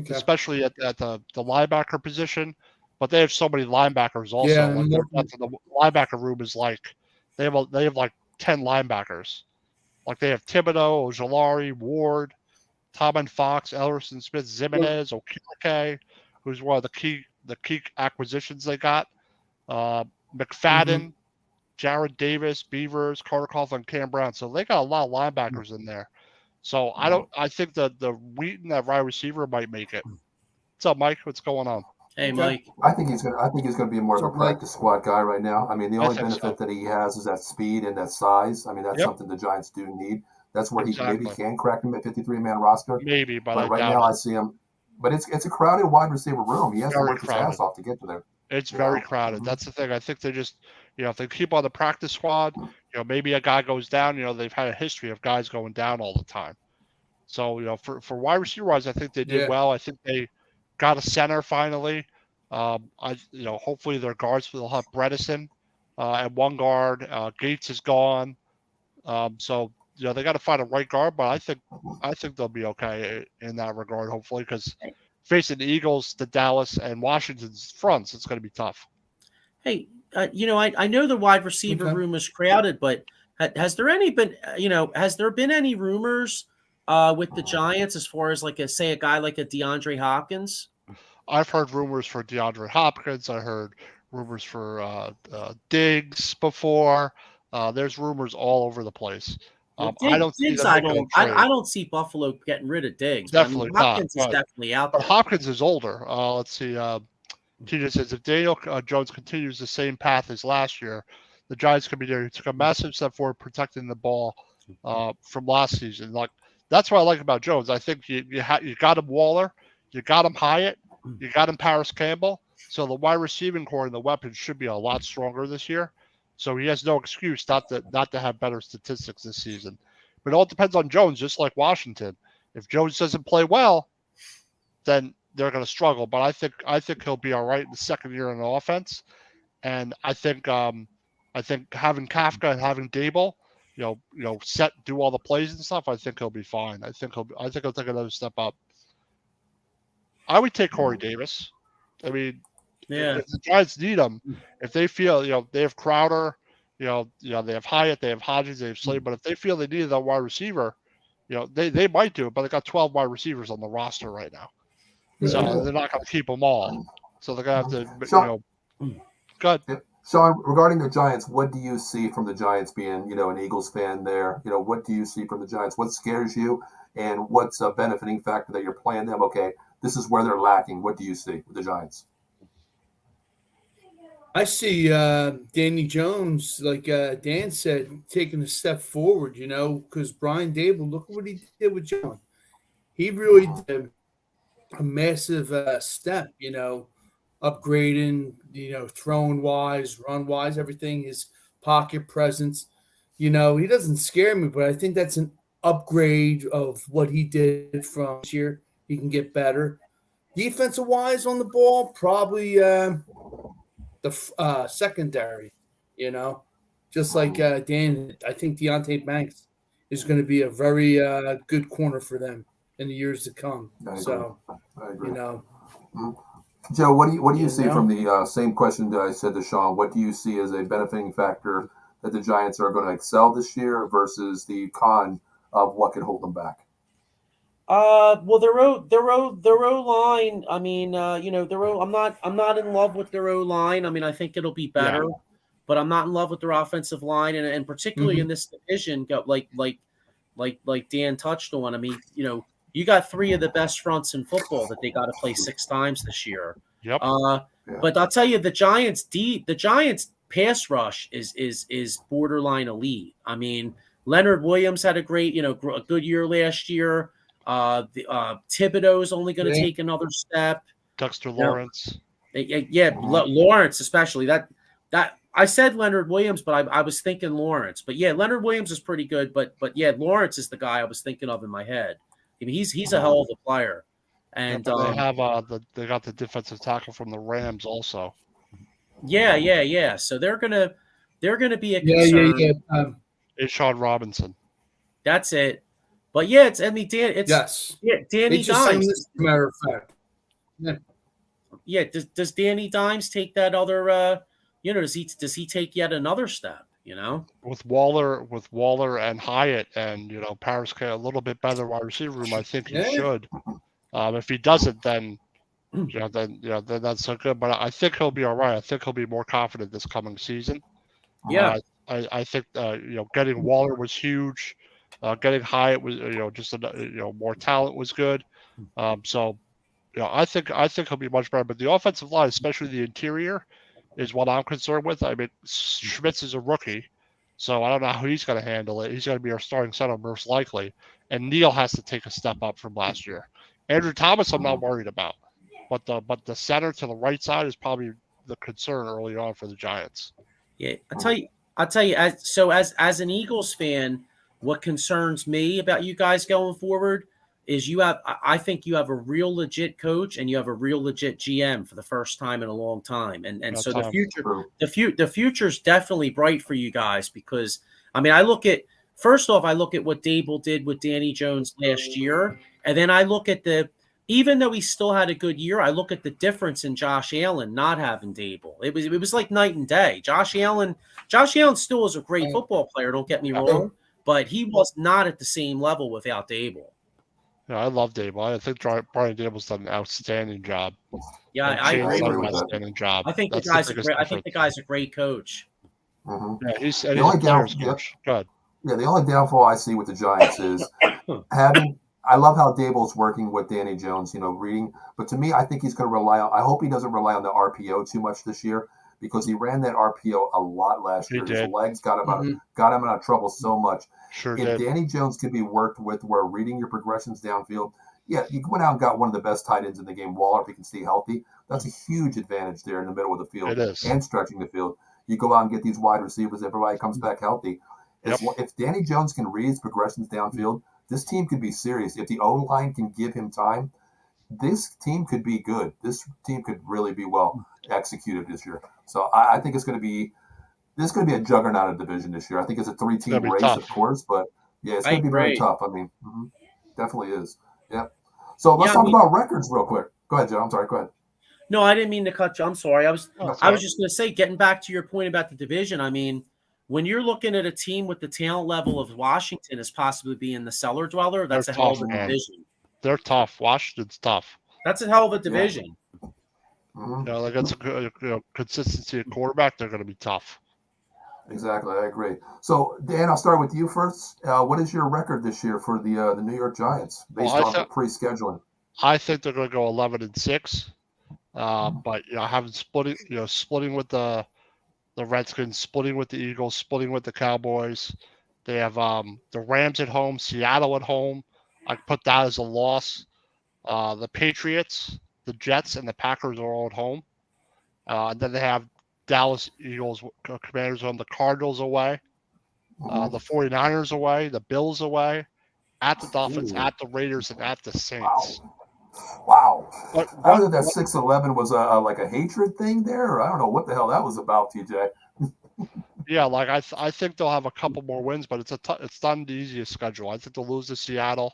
Especially at the linebacker position. But they have so many linebackers also. Yeah, the linebacker room is they have 10 linebackers. They have Thibodeau, Ojolari, Ward, Tommen Fox, Ellerson Smith, Zimenez, Okereke, who's one of the key acquisitions they got. McFadden, Jared Davis, Beavers, Carter Coughlin, and Cam Brown. So they got a lot of linebackers in there. So I think that the Wheaton at wide receiver might make it. What's up, Mike? What's going on? Hey, Mike. I think he's gonna be more of a practice squad guy right now. I mean, the only benefit that he has is that speed and that size. I mean, that's something the Giants do need. That's where he maybe can crack him at 53-man roster. Maybe, but right now I see him. But it's a crowded wide receiver room. He has to work his ass off to get to there. It's very crowded. That's the thing. I think they just, if they keep on the practice squad, maybe a guy goes down. They've had a history of guys going down all the time. So, for wide receiver wise, I think they did well. I think they got a center finally. Hopefully their guards will have Bredesen at one guard. Gates is gone. So they got to find a right guard, but I think they'll be okay in that regard. Hopefully, because facing the Eagles, the Dallas, and Washington's fronts, it's going to be tough. Hey, I know the wide receiver room is crowded, but has there been any rumors with the Giants as far as a guy like a DeAndre Hopkins? I've heard rumors for DeAndre Hopkins. I heard rumors for Diggs before. There's rumors all over the place. I don't see Buffalo getting rid of Diggs. Definitely Hopkins is definitely out there. But Hopkins is older. Let's see. TJ says if Daniel Jones continues the same path as last year, the Giants could be there. He took a massive step forward protecting the ball from last season. That's what I like about Jones. I think you got him Waller, you got him Hyatt, you got him Paris Campbell. So the wide receiving core and the weapons should be a lot stronger this year. So he has no excuse not to have better statistics this season. But it all depends on Jones, just like Washington. If Jones doesn't play well, then they're going to struggle. But I think he'll be all right in the second year in the offense. And I think having Kafka and having Dable, do all the plays and stuff, I think he'll be fine. I think he'll take another step up I would take Corey Davis. I mean, Yeah. if the Giants need him, if they feel they have Crowder, they have Hyatt, they have Hodgins, they have Slade, but if they feel they need a wide receiver, they might do it. But they got 12 wide receivers on the roster right now, so they're not going to keep them all. So they're going to have to, Sean, good. Sean, regarding the Giants, what do you see from the Giants being, an Eagles fan there? What do you see from the Giants? What scares you, and what's a benefiting factor that you're playing them? Okay, this is where they're lacking. What do you see with the Giants? I see Danny Jones, like Dan said, taking a step forward, because Brian Dable, look what he did with John. He really did a massive step, upgrading, throwing wise, run wise, everything, his pocket presence. He doesn't scare me, but I think that's an upgrade of what he did from this year. He can get better. Defensive wise on the ball, probably the secondary, just like Dan. I think Deontay Banks is going to be a very good corner for them in the years to come. So, I agree. Mm-hmm. Joe, what do you see from the same question that I said to Sean? What do you see as a benefiting factor that the Giants are going to excel this year versus the con of what could hold them back? Well, their O line. I mean, their O. I'm not in love with their O line. I mean, I think it'll be better, but I'm not in love with their offensive line, and particularly in this division, like Dan touched on. I mean, you got three of the best fronts in football that they got to play 6 times this year. Yep. But I'll tell you, the Giants pass rush is borderline elite. I mean, Leonard Williams had a great, a good year last year. Thibodeau's only going to take another step. Dexter Lawrence. Lawrence especially. That I said Leonard Williams, but I was thinking Lawrence. But yeah, Leonard Williams is pretty good. But yeah, Lawrence is the guy I was thinking of in my head. I mean, he's a hell of a player. And they have they got the defensive tackle from the Rams also. Yeah. So they're gonna be a concern. Yeah. Sean Robinson. That's it. But yeah, Danny Dimes. As a matter of fact. Yeah. Does Danny Dimes take that other? Does he take yet another step? With Waller and Hyatt and Paris a little bit better wide receiver room, I think he should. If he doesn't, then that's so good. But I think he'll be all right. I think he'll be more confident this coming season. Yeah. I think getting Waller was huge. Getting Hyatt was just more talent was good. So I think he'll be much better. But the offensive line, especially the interior, is what I'm concerned with. I mean, Schmitz is a rookie, so I don't know how he's going to handle it. He's going to be our starting center most likely, and Neal has to take a step up from last year. Andrew Thomas, I'm not worried about, but the center to the right side is probably the concern early on for the Giants. Yeah, I'll tell you. As an Eagles fan, what concerns me about you guys going forward is I think you have a real legit coach and you have a real legit GM for the first time in a long time. And so the future's definitely bright for you guys because I mean, I look at what Dable did with Danny Jones last year. And then I look at even though he still had a good year, I look at the difference in Josh Allen not having Dable. It was like night and day. Josh Allen still is a great football player. Don't get me wrong, but he was not at the same level without Dable. Yeah, I love Dable. I think Brian Dable's done an outstanding job. Yeah, I agree with an outstanding job. I think the guy's a great coach. Mm-hmm. Yeah, he's the only downfall I see with the Giants is having. I love how Dable's working with Danny Jones, reading. But to me, I think he's going to rely on. I hope he doesn't rely on the RPO too much this year because he ran that RPO a lot last year. His legs got him out of trouble so much. Sure if did. Danny Jones can be worked with, where reading your progressions downfield, you went out and got one of the best tight ends in the game. Waller, if he can stay healthy, that's a huge advantage there in the middle of the field. It is. And stretching the field. You go out and get these wide receivers. Everybody comes back healthy. If Danny Jones can read his progressions downfield, this team could be serious. If the O-line can give him time, this team could be good. This team could really be well executed this year. So I think it's going to be a juggernaut of division this year. I think it's a 3-team race, of course, but it's going to be very tough. I mean, definitely is. Yeah. So let's talk about records real quick. Go ahead, Joe. I'm sorry. Go ahead. No, I didn't mean to cut you. I'm sorry. I was Oh, I sorry. was just going to say, getting back to your point about the division. I mean, when you're looking at a team with the talent level of Washington as possibly being the cellar dweller, that's They're a hell of tough, a man. division. They're tough. Washington's tough. That's a hell of a division. Mhm. You know, like that's a consistency of quarterback. They're going to be tough. Exactly, I agree. So, Dan, I'll start with you first. What is your record this year for the New York Giants based Well, on the pre-scheduling? I think they're going to go 11-6. But having splitting with the Redskins, splitting with the Eagles, splitting with the Cowboys. They have the Rams at home, Seattle at home. I put that as a loss. The Patriots, the Jets, and the Packers are all at home. And then they have Dallas Eagles, Commanders on the Cardinals away, the 49ers away, the Bills away, at the Dolphins, Ooh. at the Raiders, and at the Saints. Wow. But I don't know if that 6-11 was like a hatred thing there, or I don't know what the hell that was about, TJ. yeah, like I think they'll have a couple more wins, but it's not the easiest schedule. I think they'll lose to Seattle.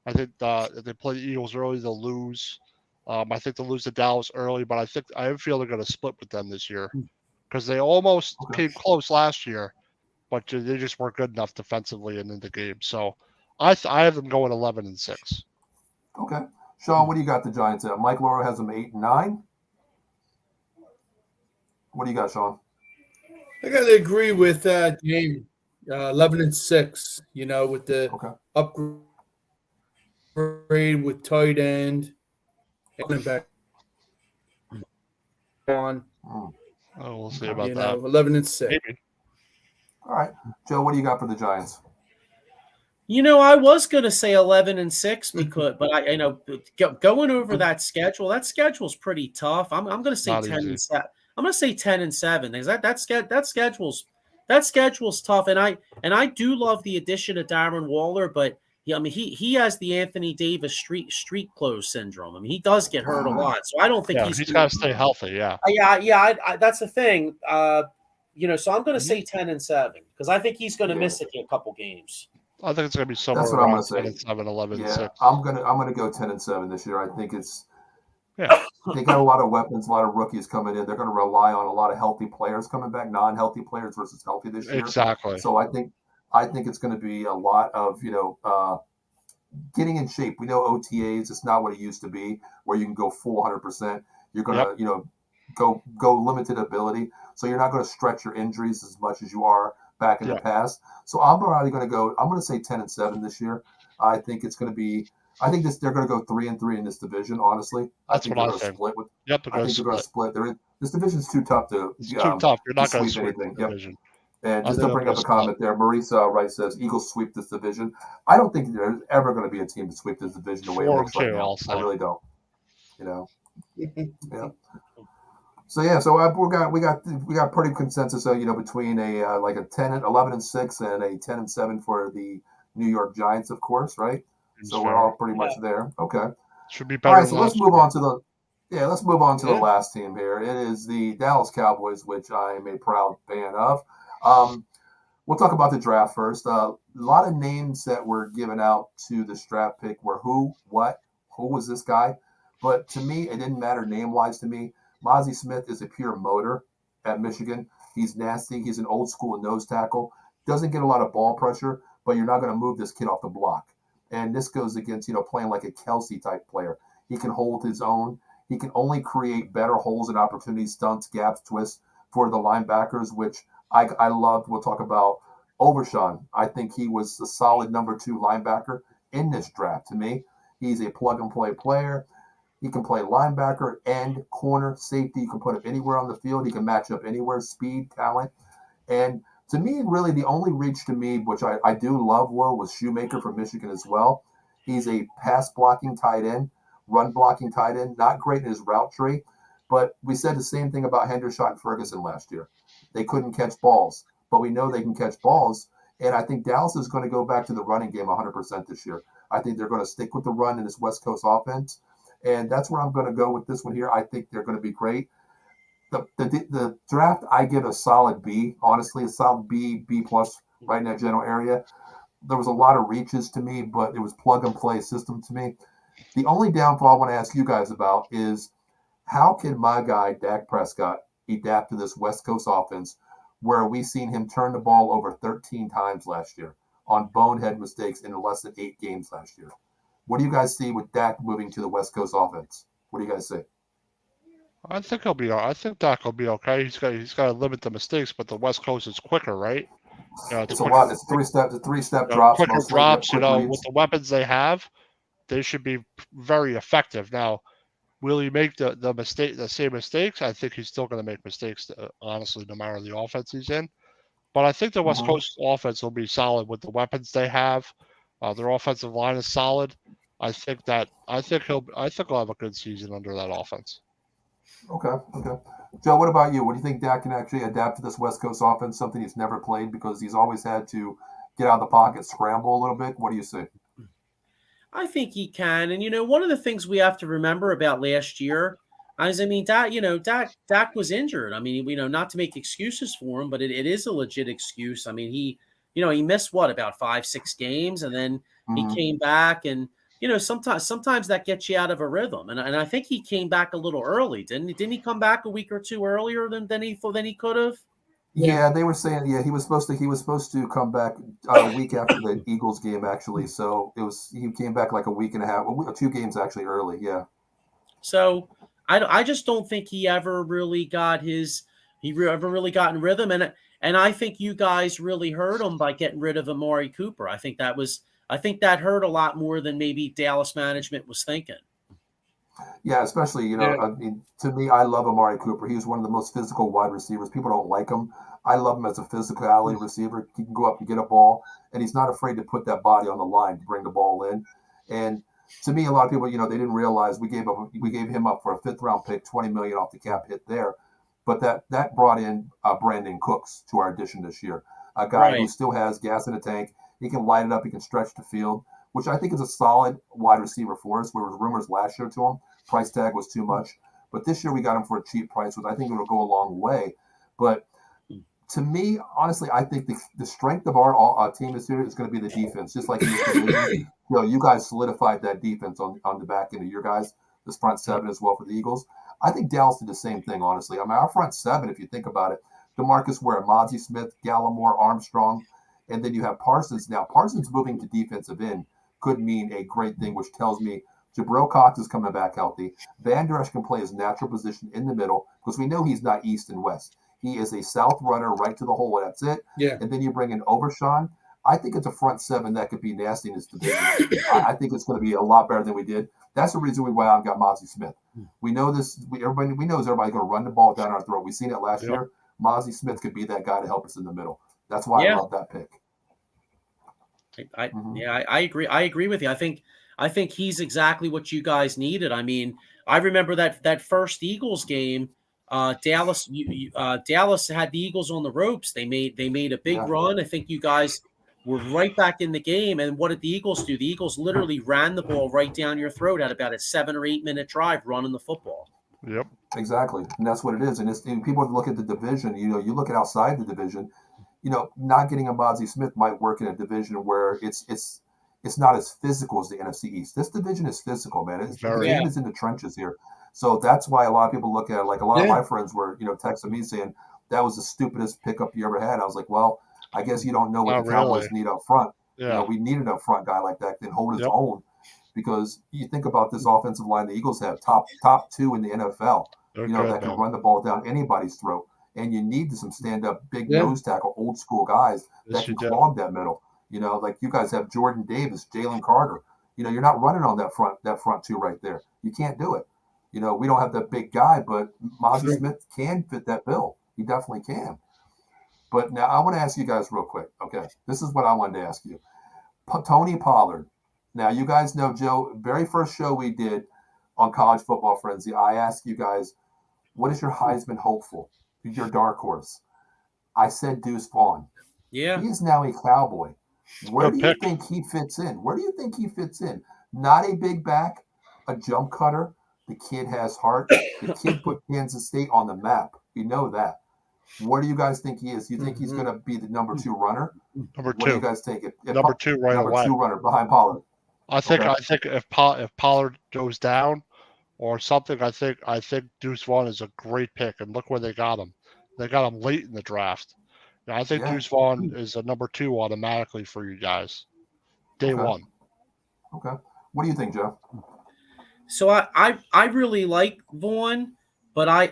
I think if they play the Eagles early, they'll lose. I think they'll lose to Dallas early, but I feel they're going to split with them this year because they almost came close last year, but they just weren't good enough defensively and in the game. So I have them going 11-6. Okay. Sean, what do you got the Giants at? Mike Laura has them 8-9. What do you got, Sean? I got to agree with Jamie. 11-6. You know, with the upgrade with tight end, and back on. Oh, we'll see about You that. know, 11-6. Maybe. All right, Joe, what do you got for the Giants? You know, I was going to say 11-6 because, but I know going over that schedule's pretty tough. I'm going to say Not 10 easy. and 7. I'm going to say 10-7 because that schedule's tough. And I do love the addition of Darren Waller, but he has the Anthony Davis street clothes syndrome. I mean, he does get hurt a lot, so I don't think he's got to stay healthy. Yeah. I that's the thing. So I'm going to say 10-7 because I think he's going to miss a couple games. I think it's going to be somewhere That's what I'm around going to say. 10-7, 11-6. Yeah, I'm gonna go 10-7 this year. I think Yeah. they got a lot of weapons, a lot of rookies coming in. They're going to rely on a lot of healthy players coming back, non-healthy players versus healthy this year. Exactly. So I think it's going to be a lot of getting in shape. We know OTAs, it's not what it used to be, where you can go full 100%. You're going to go limited ability, so you're not going to stretch your injuries as much as you are back in the past. So I'm probably going to go. I'm going to say 10-7 this year. I think it's going to be. I think they're going to go 3-3 in this division. Honestly, That's I think what they're I going to think. split with. Yep, I think they're going to split. This division's too tough to. It's too tough. You're not going to sweep sweep anything. the division. And just to bring up a comment there, Marisa Wright says Eagles sweep this division. I don't think there's ever going to be a team to sweep this division the way it looks right now. I really don't. Yeah. So we got pretty consensus. Between a like a 11-6 and a 10-7 for the New York Giants, of course, right? So we're all pretty much there. Okay. Should be better. All right. So let's move on to the last team here. It is the Dallas Cowboys, which I am a proud fan of. We'll talk about the draft first. A lot of names that were given out to this draft pick were who was this guy? But to me, it didn't matter name-wise to me. Mozzie Smith is a pure motor at Michigan. He's nasty. He's an old-school nose tackle. Doesn't get a lot of ball pressure, but you're not going to move this kid off the block. And this goes against, playing like a Kelsey-type player. He can hold his own. He can only create better holes and opportunities, stunts, gaps, twists for the linebackers, which I loved. We'll talk about Overshawn. I think he was a solid number 2 linebacker in this draft to me. He's a plug-and-play player. He can play linebacker, end, corner, safety. You can put him anywhere on the field. He can match up anywhere, speed, talent. And to me, really, the only reach to me, which I do love, was Shoemaker from Michigan as well. He's a pass-blocking tight end, run-blocking tight end, not great in his route tree. But we said the same thing about Hendershot and Ferguson last year. They couldn't catch balls, but we know they can catch balls. And I think Dallas is going to go back to the running game 100% this year. I think they're going to stick with the run in this West Coast offense. And that's where I'm going to go with this one here. I think they're going to be great. The draft, I give a solid B. Honestly, a solid B plus right in that general area. There was a lot of reaches to me, but it was plug and play system to me. The only downfall I want to ask you guys about is how can my guy, Dak Prescott, adapt to this West Coast offense where we seen him turn the ball over 13 times last year on bonehead mistakes in less than 8 games last year? What do you guys see with Dak moving to the West Coast offense? What do you guys say? I think he'll be. I think Dak will be okay. He's got to limit the mistakes, but the West Coast is quicker, right? It's a lot. It's three-step drops. Quicker Mostly, drops. quick With reads. the weapons they have, they should be very effective. Now, will he make the same mistakes? I think he's still going to make mistakes. Honestly, no matter the offense he's in. But I think the West Coast offense will be solid with the weapons they have. Their offensive line is solid. I think he'll have a good season under that offense. Okay. Joe, what about you? What do you think Dak can actually adapt to this West Coast offense? Something he's never played because he's always had to get out of the pocket, scramble a little bit. What do you see? I think he can. And one of the things we have to remember about last year is, Dak was injured. I mean, not to make excuses for him, but it is a legit excuse. I mean, he missed about 5-6 games, and then he came back, and sometimes that gets you out of a rhythm. And I think he came back a little early, didn't he? Didn't he come back a week or two earlier than he could have? Yeah, they were saying he was supposed to come back a week after the Eagles game actually. So he came back like a week and a half, 2 games actually early. Yeah. So I just don't think he ever really got ever really got in rhythm, and I think you guys really hurt him by getting rid of Amari Cooper. I think that hurt a lot more than maybe Dallas management was thinking. Yeah, especially, I mean, to me, I love Amari Cooper. He's one of the most physical wide receivers. People don't like him. I love him as a physicality receiver. He can go up and get a ball, and he's not afraid to put that body on the line to bring the ball in. And to me, a lot of people, they didn't realize we gave him up for a 5th-round pick, $20 million off the cap hit there. But that brought in Brandon Cooks to our addition this year, a guy who still has gas in the tank. He can light it up. He can stretch the field, which I think is a solid wide receiver for us. There were rumors last year to him. Price tag was too much. But this year we got him for a cheap price, which I think will go a long way. But to me, honestly, I think the strength of our team this year is going to be the defense. Just like you guys solidified that defense on the back end of your guys, this front 7 as well for the Eagles. I think Dallas did the same thing, honestly. I mean, our front 7, if you think about it, DeMarcus Ware, Mozzie Smith, Gallimore, Armstrong, and then you have Parsons. Now, Parsons moving to defensive end could mean a great thing, which tells me Jabril Cox is coming back healthy. Van Der Esch can play his natural position in the middle because we know he's not east and west. He is a south runner right to the hole, and that's it. Yeah. And then you bring in Overshawn. I think it's a front 7 that could be nasty in this division. I think it's going to be a lot better than we did. That's the reason we went out and got Mozzie Smith. We know this. Everybody knows everybody's going to run the ball down our throat. We've seen it last year. Mozzie Smith could be that guy to help us in the middle. That's why I love that pick. I agree. I agree with you. I think he's exactly what you guys needed. I mean, I remember that first Eagles game. Dallas had the Eagles on the ropes. They made a big run. I think you guys were right back in the game. And what did the Eagles do? The Eagles literally ran the ball right down your throat at about a 7 or 8 minute drive running the football. Yep. Exactly. And that's what it is. And people look at the division, you look at outside the division, not getting a Mozzie Smith might work in a division where it's not as physical as the NFC East. This division is physical, man. The game is in the trenches here. So that's why a lot of people look at it. Like a lot of my friends were, texting me saying that was the stupidest pickup you ever had. I was like, well, I guess you don't know what the Cowboys need up front. Yeah. We need an up front guy like that can hold his own. Because you think about this offensive line the Eagles have, top 2 in the NFL, that can run the ball down anybody's throat. And you need some stand-up, big nose tackle, old school guys that can clog that middle. Like you guys have Jordan Davis, Jalen Carter. You're not running on that front 2 right there. You can't do it. We don't have that big guy, but Mozzie Smith can fit that bill. He definitely can. But now I want to ask you guys real quick. Okay, this is what I wanted to ask you. Tony Pollard. Now, you guys know, Joe, very first show we did on College Football Frenzy, I asked you guys, what is your Heisman hopeful? Your dark horse? I said Deuce Vaughn. Yeah. He is now a Cowboy. Where do you think he fits in? Not a big back, a jump cutter. The kid has heart. The kid put Kansas State on the map. You know that. Where do you guys think he is? Do you think he's going to be the number 2 runner? Number 2. What do you guys think? Number 2 right away. Number 2 runner behind Pollard. I think Okay. if Pollard goes down or something, I think Deuce Vaughn is a great pick. And look where they got him. They got him late in the draft. Yeah, I think Yeah. Deuce Vaughn is a number 2 automatically for you guys. Day Okay. one. Okay. What do you think, Joe? So I really like Vaughn, but I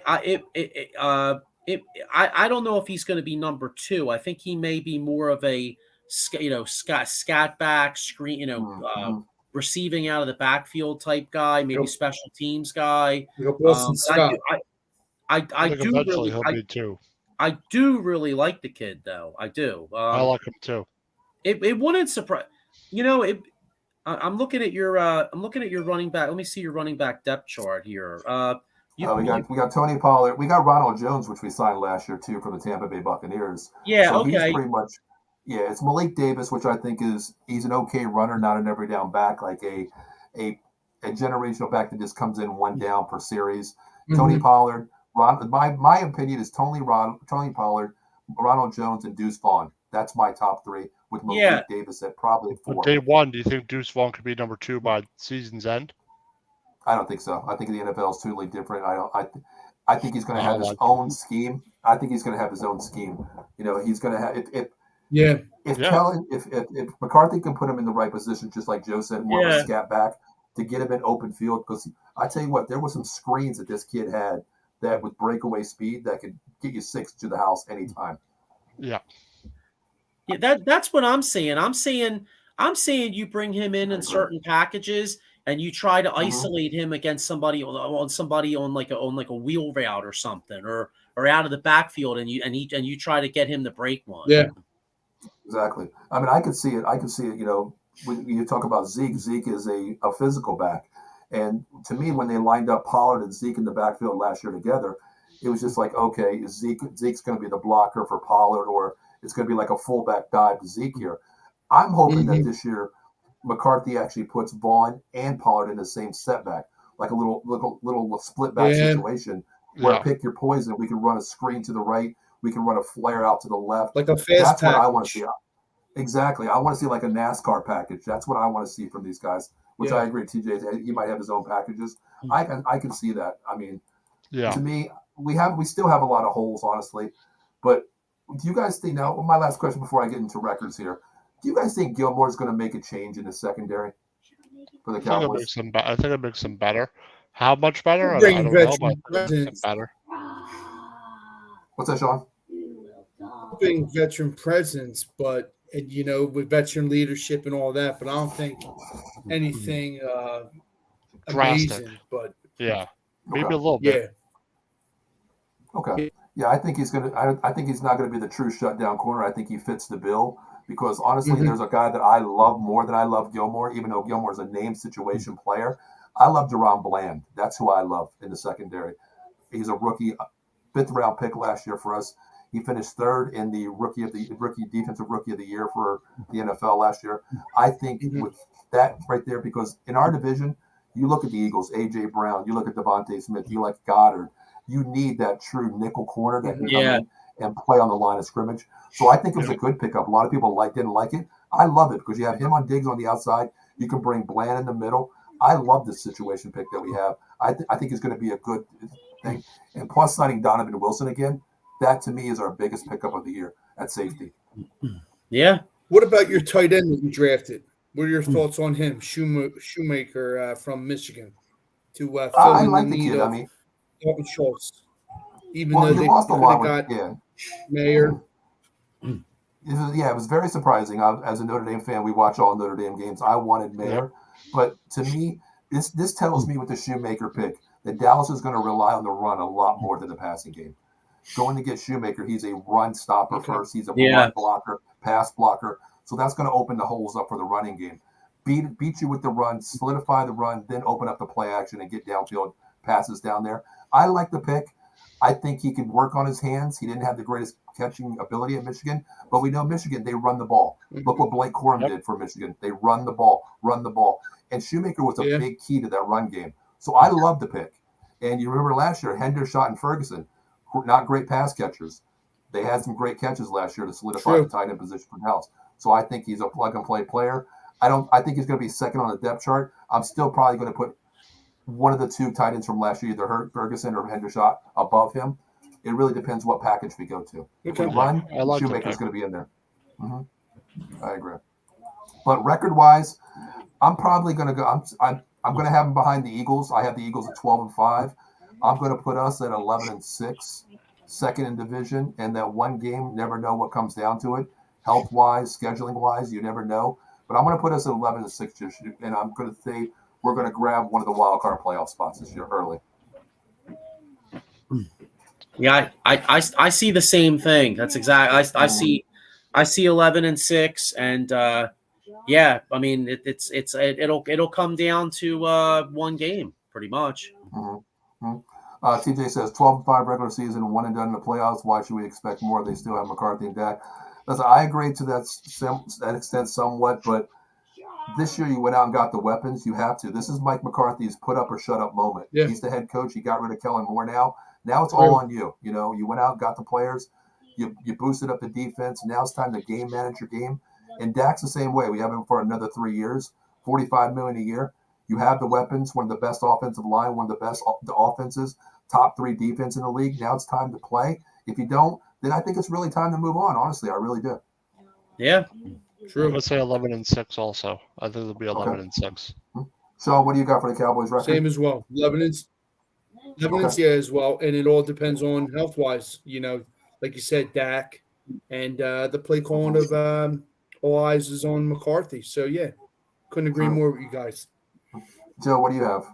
don't know if he's going to be number 2. I think he may be more of a scat back screen, Mm-hmm. receiving out of the backfield type guy, maybe Yep. special teams guy. Like Boston But Scott. I think eventually he'll be 2. I do really like the kid though. I do. I like him too. It wouldn't surprise. I'm looking at your running back. Let me see your running back depth chart here. We got Tony Pollard. We got Ronald Jones, which we signed last year too from the Tampa Bay Buccaneers. Yeah, So he's okay. pretty much it's Malik Davis, which I think he's an okay runner, not an every down back, like a generational back that just comes in one down per series. Tony Pollard. My opinion is Tony Pollard, Ronald Jones, and Deuce Vaughn. That's my top 3 with Malik Davis at probably 4. Day one, do you think Deuce Vaughn could be number 2 by season's end? I don't think so. I think the NFL is totally different. I think he's going to have his own scheme. I think he's going to have his own scheme. He's going to have if McCarthy can put him in the right position, just like Joe said, more of a scat back to get him in open field. Because I tell you what, there were some screens that this kid had that with breakaway speed that could get you 6 to the house anytime. Yeah. Yeah, that's what I'm saying. I'm saying you bring him in certain packages and you try to isolate him against somebody on like a wheel route or something or out of the backfield and you try to get him to break one. Yeah. Exactly. I mean, I could see it. When you talk about Zeke is a physical back. And to me, when they lined up Pollard and Zeke in the backfield last year together, it was just like, okay, Zeke's going to be the blocker for Pollard, or it's going to be like a fullback dive to Zeke here. I'm hoping that this year McCarthy actually puts Vaughn and Pollard in the same setback, like a little split back situation where pick your poison. We can run a screen to the right. We can run a flare out to the left. Like a fast That's package. what I want to see. Exactly. I want to see like a NASCAR package. That's what I want to see from these guys, which I agree. TJ, he might have his own packages. I can see that. I mean, to me, we still have a lot of holes, honestly. But do you guys think, now, my last question before I get into records here, do you guys think Gilmore is going to make a change in the secondary for the Cowboys? I think it makes them better. How much better? I Bring don't know, but veteran it's better. What's that, Sean? Bring veteran presence, but with veteran leadership and all that. But I don't think anything amazing. But maybe a little bit. Okay. Yeah, I think he's gonna. I think he's not going to be the true shutdown corner. I think he fits the bill because honestly, there's a guy that I love more than I love Gilmore, even though Gilmore is a name situation player. I love Deron Bland. That's who I love in the secondary. He's a rookie, 5th round pick last year for us. He finished 3rd in the defensive rookie of the year for the NFL last year. I think with that right there, because in our division, you look at the Eagles, A.J. Brown, you look at Devontae Smith, you like Goddard. You need that true nickel corner that can come in and play on the line of scrimmage. So I think it was a good pickup. A lot of people didn't like it. I love it because you have him on Diggs on the outside. You can bring Bland in the middle. I love this situation pick that we have. I think it's going to be a good thing. And plus signing Donovan Wilson again, that to me is our biggest pickup of the year at safety. Yeah. What about your tight end that you drafted? What are your thoughts on him, Shoemaker from Michigan? To fill I in like the the need kid. of I mean, Dalton Schultz. Even though they lost a lot. got Mayer. It was very surprising. As a Notre Dame fan, we watch all Notre Dame games. I wanted Mayer, but to me, this tells me with the Shoemaker pick that Dallas is going to rely on the run a lot more than the passing game. Going to get Shoemaker, he's a run stopper first. He's a run blocker, pass blocker. So that's going to open the holes up for the running game. Beat you with the run, solidify the run, then open up the play action and get downfield passes down there. I like the pick. I think he can work on his hands. He didn't have the greatest catching ability at Michigan, but we know Michigan, they run the ball. Look what Blake Corum did for Michigan. They run the ball. And Shoemaker was a big key to that run game. So I love the pick. And you remember last year, Hendershot and Ferguson, not great pass catchers. They had some great catches last year to solidify the tight end position for Dallas. So I think he's a plug-and-play player. I think he's going to be second on the depth chart. I'm still probably going to put one of the two tight ends from last year, either Ferguson or Hendershot, above him. It really depends what package we go to. If we run, Shoemaker's going to be in there. I agree. But record-wise, I'm probably going to go. I'm going to have them behind the Eagles. I have the Eagles at 12-5. I'm going to put us at 11-6, second in division. And that one game, never know what comes down to it. Health-wise, scheduling-wise, you never know. But I'm going to put us at 11-6 this year, and I'm going to say we're going to grab one of the wild card playoff spots this year early. Yeah, I see the same thing. That's exactly. I see 11-6, and yeah, I mean it'll come down to one game pretty much. TJ says 12-5 regular season, one and done in the playoffs. Why should we expect more? They still have McCarthy and Dak. Listen, I agree to that extent somewhat, but this year you went out and got the weapons. You have to. This is Mike McCarthy's put up or shut up moment. Yeah. He's the head coach. He got rid of Kellen Moore now. Now it's all on you. You know, you went out and got the players. You boosted up the defense. Now it's time to game manage your game. And Dak's the same way. We have him for another 3 years, $45 million a year. You have the weapons, one of the best offensive line, one of the best offenses, top 3 defense in the league. Now it's time to play. If you don't, then I think it's really time to move on. Honestly, I really do. Yeah. True. Let's say 11-6 also. I think it'll be 11-6. Sean, what do you got for the Cowboys record? Same as well. 11-6 as well. And it all depends on health-wise. You know, like you said, Dak, and the play calling of all eyes is on McCarthy. So, yeah, couldn't agree more with you guys. Joe, what do you have?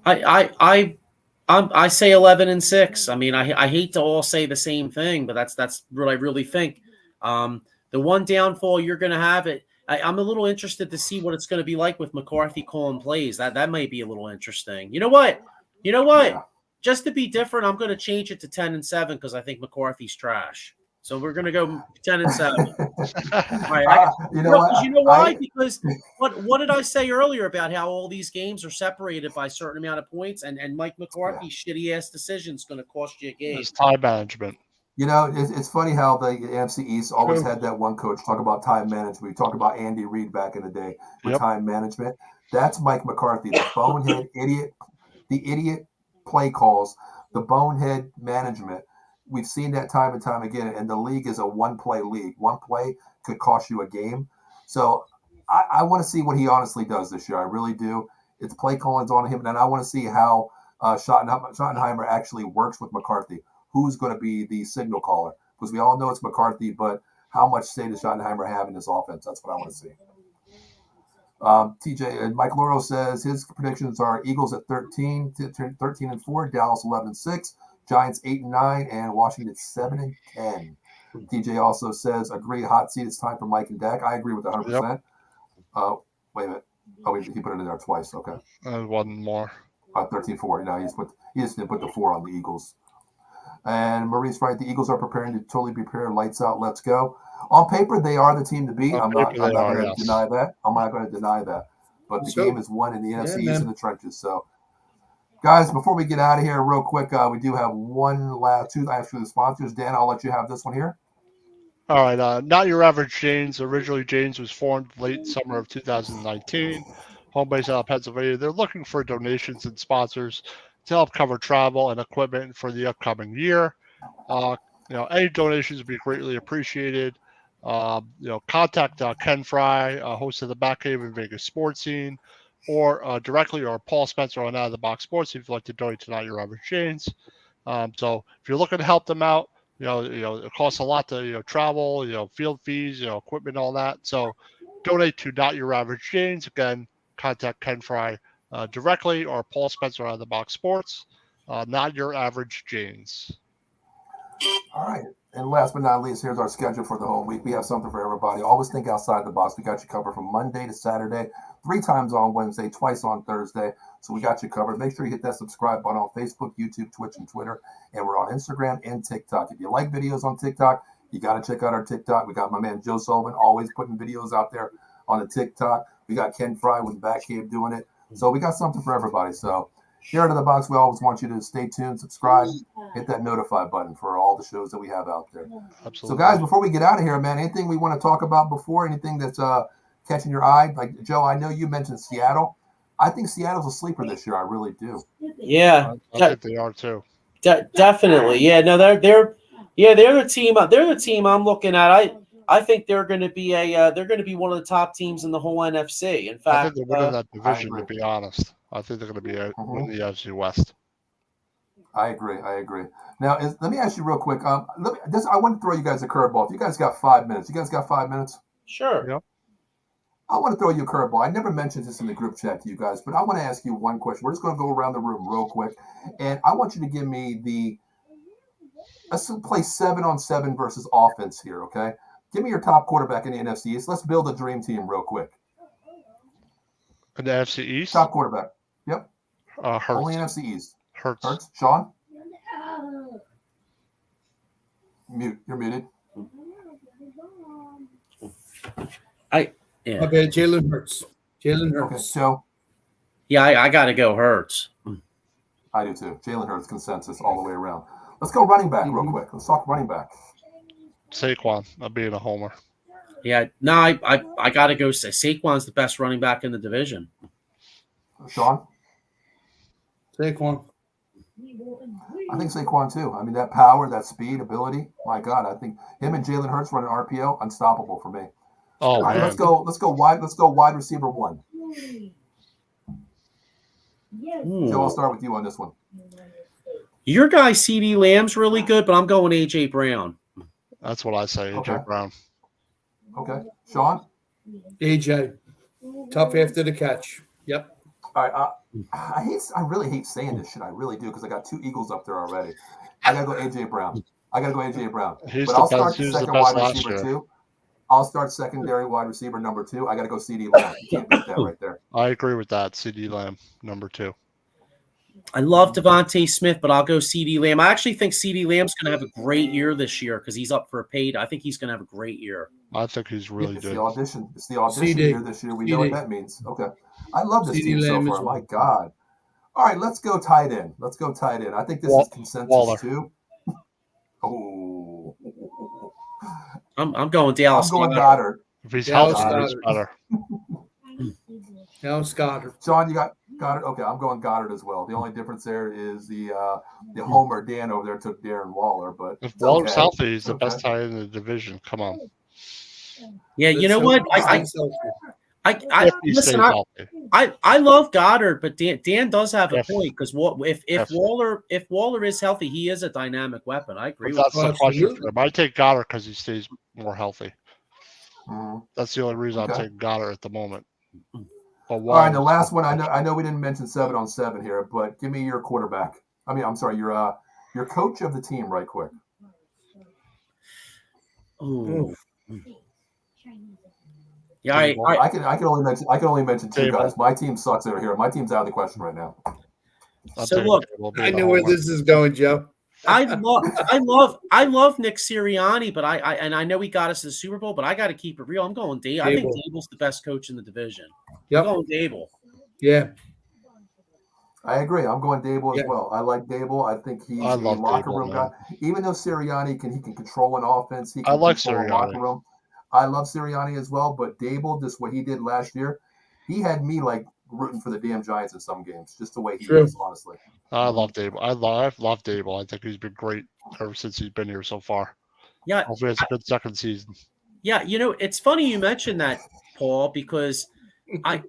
I say 11-6. I mean, I hate to all say the same thing, but that's what I really think. The one downfall you're going to have it. I'm a little interested to see what it's going to be like with McCarthy calling plays. That might be a little interesting. You know what? Yeah. Just to be different, I'm going to change it to 10-7 because I think McCarthy's trash. So we're going to go 10-7. Right, you know why? Because what did I say earlier about how all these games are separated by a certain amount of points, and Mike McCarthy's shitty ass decision is going to cost you a game. It's time management. You know, it's funny how the NFC East always had that one coach talk about time management. We talked about Andy Reid back in the day with time management. That's Mike McCarthy, the bonehead idiot play calls, the bonehead management. We've seen that time and time again, and the league is a one-play league. One play could cost you a game. So I want to see what he honestly does this year. I really do. It's play calling's on him, and I want to see how Schottenheimer actually works with McCarthy. Who's going to be the signal caller? Because we all know it's McCarthy, but how much say does Schottenheimer have in this offense? That's what I want to see. TJ, Mike Loro says his predictions are Eagles at 13-4, Dallas 11-6, Giants 8-9, and Washington 7-10. TJ also says, agree, hot seat. It's time for Mike and Dak. I agree with 100%. Wait a minute. Oh, he put it in there twice. Okay. One more. 13-4. No, he just didn't put the 4 on the Eagles. And Marie's right. The Eagles are preparing to totally prepare. Lights out. Let's go. On paper, they are the team to beat. I'm not going to deny that. I'm not going to deny that. But the game is won in the NFC East in the trenches. So, guys, before we get out of here, real quick, we do have two after the sponsors. Dan, I'll let you have this one here. All right. Not Your Average Janes. Originally, Janes was formed late summer of 2019. Home base out of Pennsylvania. They're looking for donations and sponsors to help cover travel and equipment for the upcoming year. Any donations would be greatly appreciated. Contact Ken Fry, host of the Backhaven Vegas Sports Scene, or directly, or Paul Spencer on Out of the Box Sports if you'd like to donate to Not Your Average Janes. So if you're looking to help them out, it costs a lot to travel, field fees, equipment, all that. So donate to Not Your Average Janes. Again, contact Ken Fry directly, or Paul Spencer Out of the Box Sports. Not Your Average Janes. All right. And last but not least, here's our schedule for the whole week. We have something for everybody. Always think outside the box. We got you covered from Monday to Saturday, 3 times on Wednesday, twice on Thursday. So we got you covered. Make sure you hit that subscribe button on Facebook, YouTube, Twitch, and Twitter. And we're on Instagram and TikTok. If you like videos on TikTok, you got to check out our TikTok. We got my man Joe Sullivan always putting videos out there on the TikTok. We got Ken Fry with Backcave doing it. So we got something for everybody. So here out of the box, we always want you to stay tuned, subscribe, hit that notify button for all the shows that we have out there. Absolutely. So, guys, before we get out of here, man, anything we want to talk about before? Anything that's catching your eye? Like, Joe, I know you mentioned Seattle. I think Seattle's a sleeper this year. I really do. Yeah, I think they are too. definitely. Yeah, no, they're the team. They're the team I'm looking at. I think they're going to be one of the top teams in the whole NFC. In I think fact, they're winning that division. agree. To be honest, I think they're going to be winning the NFC West. I agree. Now, let me ask you real quick. I want to throw you guys a curveball. If you guys got 5 minutes, you guys got 5 minutes? sure. Yep. I want to throw you a curveball. I never mentioned this in the group chat to you guys, but I want to ask you one question. We're just going to go around the room real quick, and I want you to give me let's play 7-on-7 versus offense here, okay? Give me your top quarterback in the NFC East. Let's build a dream team real quick. In the NFC East, Top quarterback. Yep. Hurts. Only NFC East. Hurts. Sean? Mute. You're muted. Yeah. Okay, Jalen Hurts. Okay, Joe? Yeah, I got to go Hurts. I do too. Jalen Hurts consensus all the way around. Let's go running back real quick. Let's talk running back. Saquon, I'm being a homer. Yeah, no, I got to go. Saquon's the best running back in the division. Sean? Saquon. I think Saquon too. I mean, that power, that speed, ability. My God, I think him and Jalen Hurts running RPO, unstoppable for me. Oh, All right, man. let's go wide receiver 1. Joe, I'll start with you on this one. Your guy CD Lamb's really good, but I'm going AJ Brown. That's what I say, Okay. AJ Brown. Okay, Sean. AJ. Tough after the catch. Yep. All right. I really hate saying this shit. I really do because I got 2 Eagles up there already. I gotta go AJ Brown. He's But the I'll best. start He was the second best wide last receiver year. 2. I'll start secondary wide receiver number 2. I gotta go CD Lamb. You can't beat that right there. I agree with that. CD Lamb, number 2. I love Devontae Smith, but I'll go CD Lamb. I actually think CD Lamb's going to have a great year this year because he's up for a paid. I think he's going to have a great year. I think he's really It's good. the audition. It's the audition CD. year this year. We know what that means. Okay. I love this CD team so Lamb far. as well. My God. All right, let's go tight end. I think this is consensus Waller. too. Oh. I'm going Dallas. I'm going Goedert. Goddard. If he's Dallas healthy, he's Goedert. better. Now Scott. Sean, you got Goddard? Okay, I'm going Goddard as well. The only difference there is the Homer Dan over there took Darren Waller, but If it's Waller's okay. healthy, he's the Okay. best tight end in the division. Come on. Yeah, you know what? I If he stays listen. healthy. I love Goddard, but Dan does have a Yes. point because if Yes. Waller is healthy, he is a dynamic weapon. I agree But with that's the question Absolutely. for him. I take Goddard because he stays more healthy. Mhm. That's the only reason I'm Okay. taking Goddard at the moment. But All right, the Waller's- last one. I know we didn't mention 7-on-7 here, but give me your quarterback. I'm sorry, your coach of the team, right quick. Ooh. Yeah, I can only mention 2 Dable. guys. My team sucks over here. My team's out of the question right now. I'm So taking look, Dable being I a know where homer. this is going, Joe. I love Nick Sirianni, but I know he got us to the Super Bowl, but I got to keep it real. I'm going Dable. I think Dable. Dable's the best coach in the division. Yep. I'm going Dable. Yeah. I agree. I'm going Dable as Yeah. well. I like Dable. I think he's I a love locker Dable, room man. guy. Even though Sirianni can control an offense, he I can like control a Sirianni. locker room. I love Sirianni as well, but Dable, just what he did last year, he had me like rooting for the damn Giants in some games, just the way he True. is, honestly. I love Dable. I love Dable. I think he's been great ever since he's been here so far. Yeah, Hopefully it's a good second season. yeah. You know, it's funny you mentioned that, Paul, because I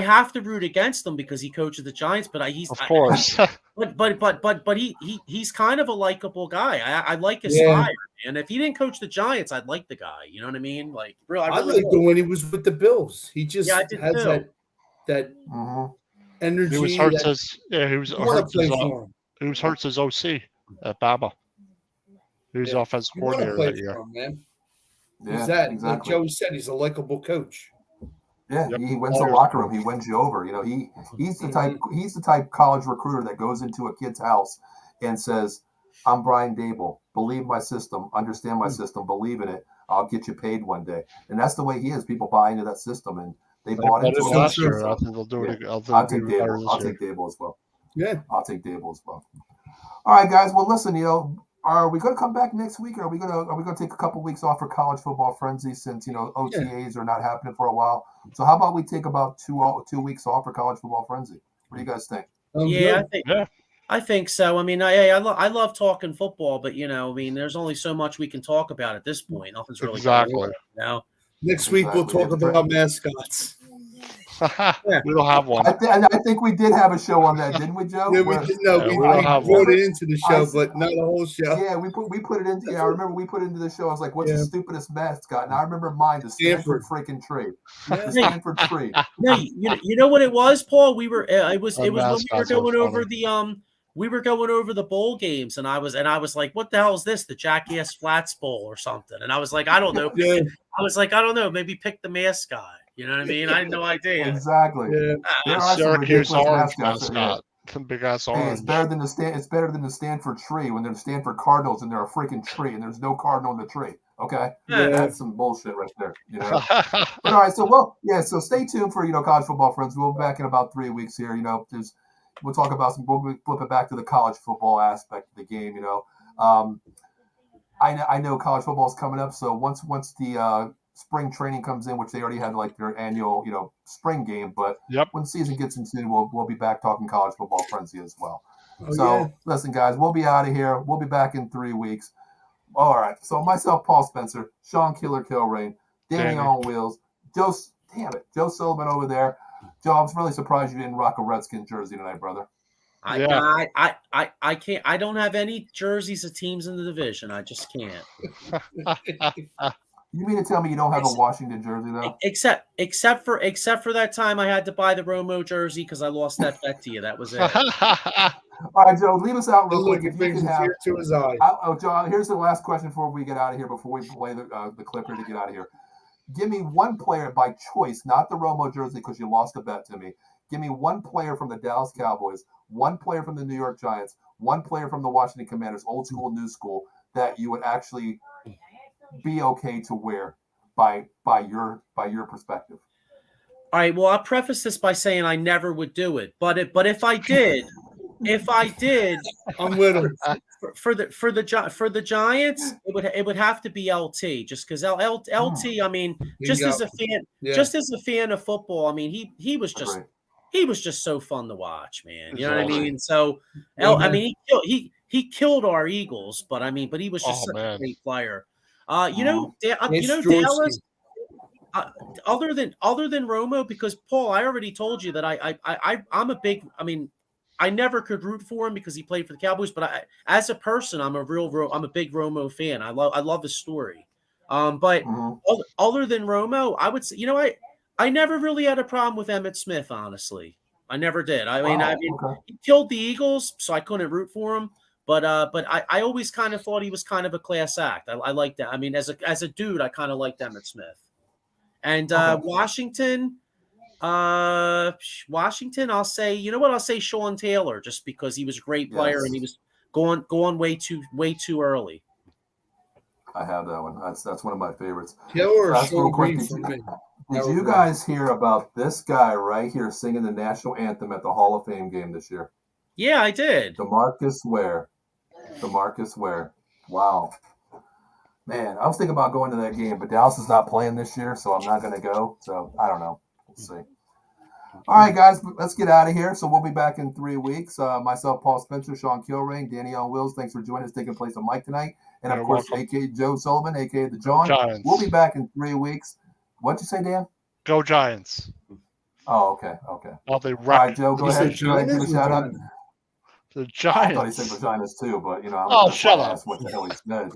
have to root against him because he coaches the Giants, but Of course. But he's kind of a likable guy. I like his Yeah. style, and if he didn't coach the Giants, I'd like the guy. You know what I mean? Like, real. I I really liked him when he was with the Bills. He just Yeah, I did has too. that Mm-hmm. energy. he was Hurts that as he was you want Hurts to play as, for him. he was Hurts as OC at Bama. He was Yeah. offensive You want to coordinator play that year. for him, man. Yeah, He's that. Like exactly. Joe said, he's a likable coach. Yeah, Yep. he wins the locker room. He wins you over. You know, he's the type college recruiter that goes into a kid's house and says, "I'm Brian Dable. Believe my system. Understand my system. Believe in it. I'll get you paid one day." And that's the way he is. People buy into that system, and they bought But into in it. last true. year, I think they'll do it. Yeah. I'll I'll take do better Dable. this I'll year. take Dable as well. Yeah. I'll take Dable as well. All right, guys. Well, listen, Are we going to come back next week? Or are we going to take a couple weeks off for college football frenzy since OTAs are not happening for a while? So how about we take about 2 weeks off for college football frenzy? What do you guys think? Yeah, I think so. I mean, I love talking football, but I mean, there's only so much we can talk about at this point. Nothing's really exactly. Next week we'll talk about mascots. We don't have one. I think we did have a show on that, didn't we, Joe? Yeah, we did. No, we brought it into the show, but not a whole show. Yeah, we put it into. Yeah, I remember we put it into the show. I was like, "What's the stupidest mascot?" And I remember mine, the Stanford freaking tree. The Stanford tree. No, you know what it was, Paul? We were. It was when we were going over the We were going over the bowl games, and I was like, "What the hell is this? The Jackass Flats Bowl or something?" And I was like, "I don't know." Yeah. I was like, "I don't know. Maybe pick the mascot." You know what I mean? I had no idea. Exactly. Yeah. Syracuse orange mascot. Big ass orange. Hey, it's better than the Stanford tree when they're the Stanford Cardinals and they're a freaking tree and there's no cardinal in the tree. Okay, that's some bullshit right there. But all right, so stay tuned for college football friends. We'll be back in about 3 weeks here. We'll talk about we'll flip it back to the college football aspect of the game. I know college football is coming up, so once the spring training comes in, which they already had like their annual, spring game. But when the season gets into, we'll be back talking college football frenzy as well. Listen, guys, we'll be out of here. We'll be back in 3 weeks. All right. So myself, Paul Spencer, Sean Killer Kilrain, Danny on Wheels, Joe Sullivan over there. Joe, I was really surprised you didn't rock a Redskin jersey tonight, brother. I can't. I don't have any jerseys of teams in the division. I just can't. You mean to tell me you don't have a Washington jersey though? Except for that time I had to buy the Romo jersey because I lost that bet to you. That was it. All right, Joe, leave us out real quick. If you can have to his eye. John, here's the last question before we get out of here. Before we play the clip here to get out of here, give me one player by choice, not the Romo jersey because you lost a bet to me. Give me one player from the Dallas Cowboys, one player from the New York Giants, one player from the Washington Commanders, old school, new school, that you would actually be okay to wear by your perspective. All right. Well, I'll preface this by saying I never would do it, but if I did, I'm with him. For the Giants, it would have to be LT, just because LT. I mean, just as a fan of football, I mean, he was just so fun to watch, man. You know what I mean? So, I mean, he killed our Eagles, but he was just such a great player. Dallas. Other than Romo, because Paul, I already told you that I'm a big. I mean, I never could root for him because he played for the Cowboys, but as a person, I'm a big Romo fan. I love his story. But other than Romo, I would say, I never really had a problem with Emmitt Smith. Honestly, I never did. He killed the Eagles, so I couldn't root for him. But I always kind of thought he was kind of a class act. I like that. I mean, as a dude, I kind of liked Emmitt Smith. And Washington, I'll say, I'll say Sean Taylor, just because he was a great player and he was going way too early. I have that one. That's one of my favorites. Taylor or Sean Green for me. Did you guys hear about this guy right here singing the national anthem at the Hall of Fame game this year? Yeah, I did. DeMarcus Ware. Wow. Man, I was thinking about going to that game, but Dallas is not playing this year, so I'm not going to go. So I don't know. We'll see. All right, guys, let's get out of here. So we'll be back in 3 weeks. Myself, Paul Spencer, Sean Kilrain, Danny on Wheels. Thanks for joining us, taking place on Mike tonight. And, of course, a.k.a. Joe Sullivan, a.k.a. the John. Giants. We'll be back in 3 weeks. What'd you say, Dan? Go Giants. Oh, okay. Well, they All right, Joe, go ahead. Give a shout out. The Giants. I thought he said vaginas too, but shut up. What the hell he said,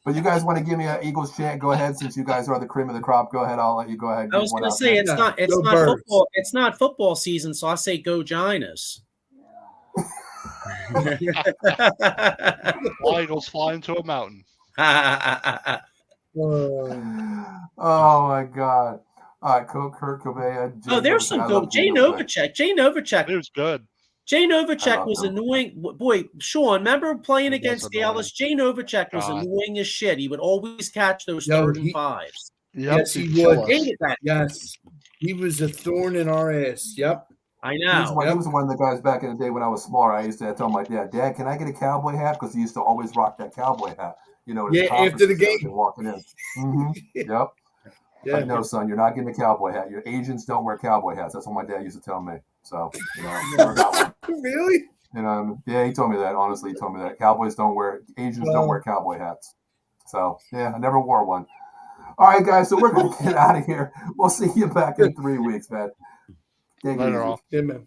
But you guys want to give me an Eagles chant? Go ahead, since you guys are the cream of the crop. Go ahead, I'll let you go ahead. I was going to say it's not football. It's not football season, so I say go Giants. Eagles fly into a mountain. Oh my God! All right, Kurt Cobain. There's some good. Jay Novacek. He was good. Jay Novacek was annoying. Boy, Sean, remember playing against Dallas? Jay Novacek was annoying as shit. He would always catch those 3rd and 5s. Yes, he would. Hated that. Yes, he was a thorn in our ass. Yep. I He know. was one of the guys back in the day when I was smaller. I used to tell my dad, "Dad, can I get a cowboy hat?" Because he used to always rock that cowboy hat. You know, at his Yeah, after the conferences and game. everything, walking in. Mm-hmm. Yep. Yeah. Like, no, son, you're not getting a cowboy hat. Your agents don't wear cowboy hats. That's what my dad used to tell me. So, never got one. Really? Yeah, he told me that. Honestly, he told me that agents don't wear cowboy hats. So, yeah, I never wore one. All right, guys. So we're gonna get out of here. We'll see you back in 3 weeks, man. Take it Later easy. on. Yeah, man.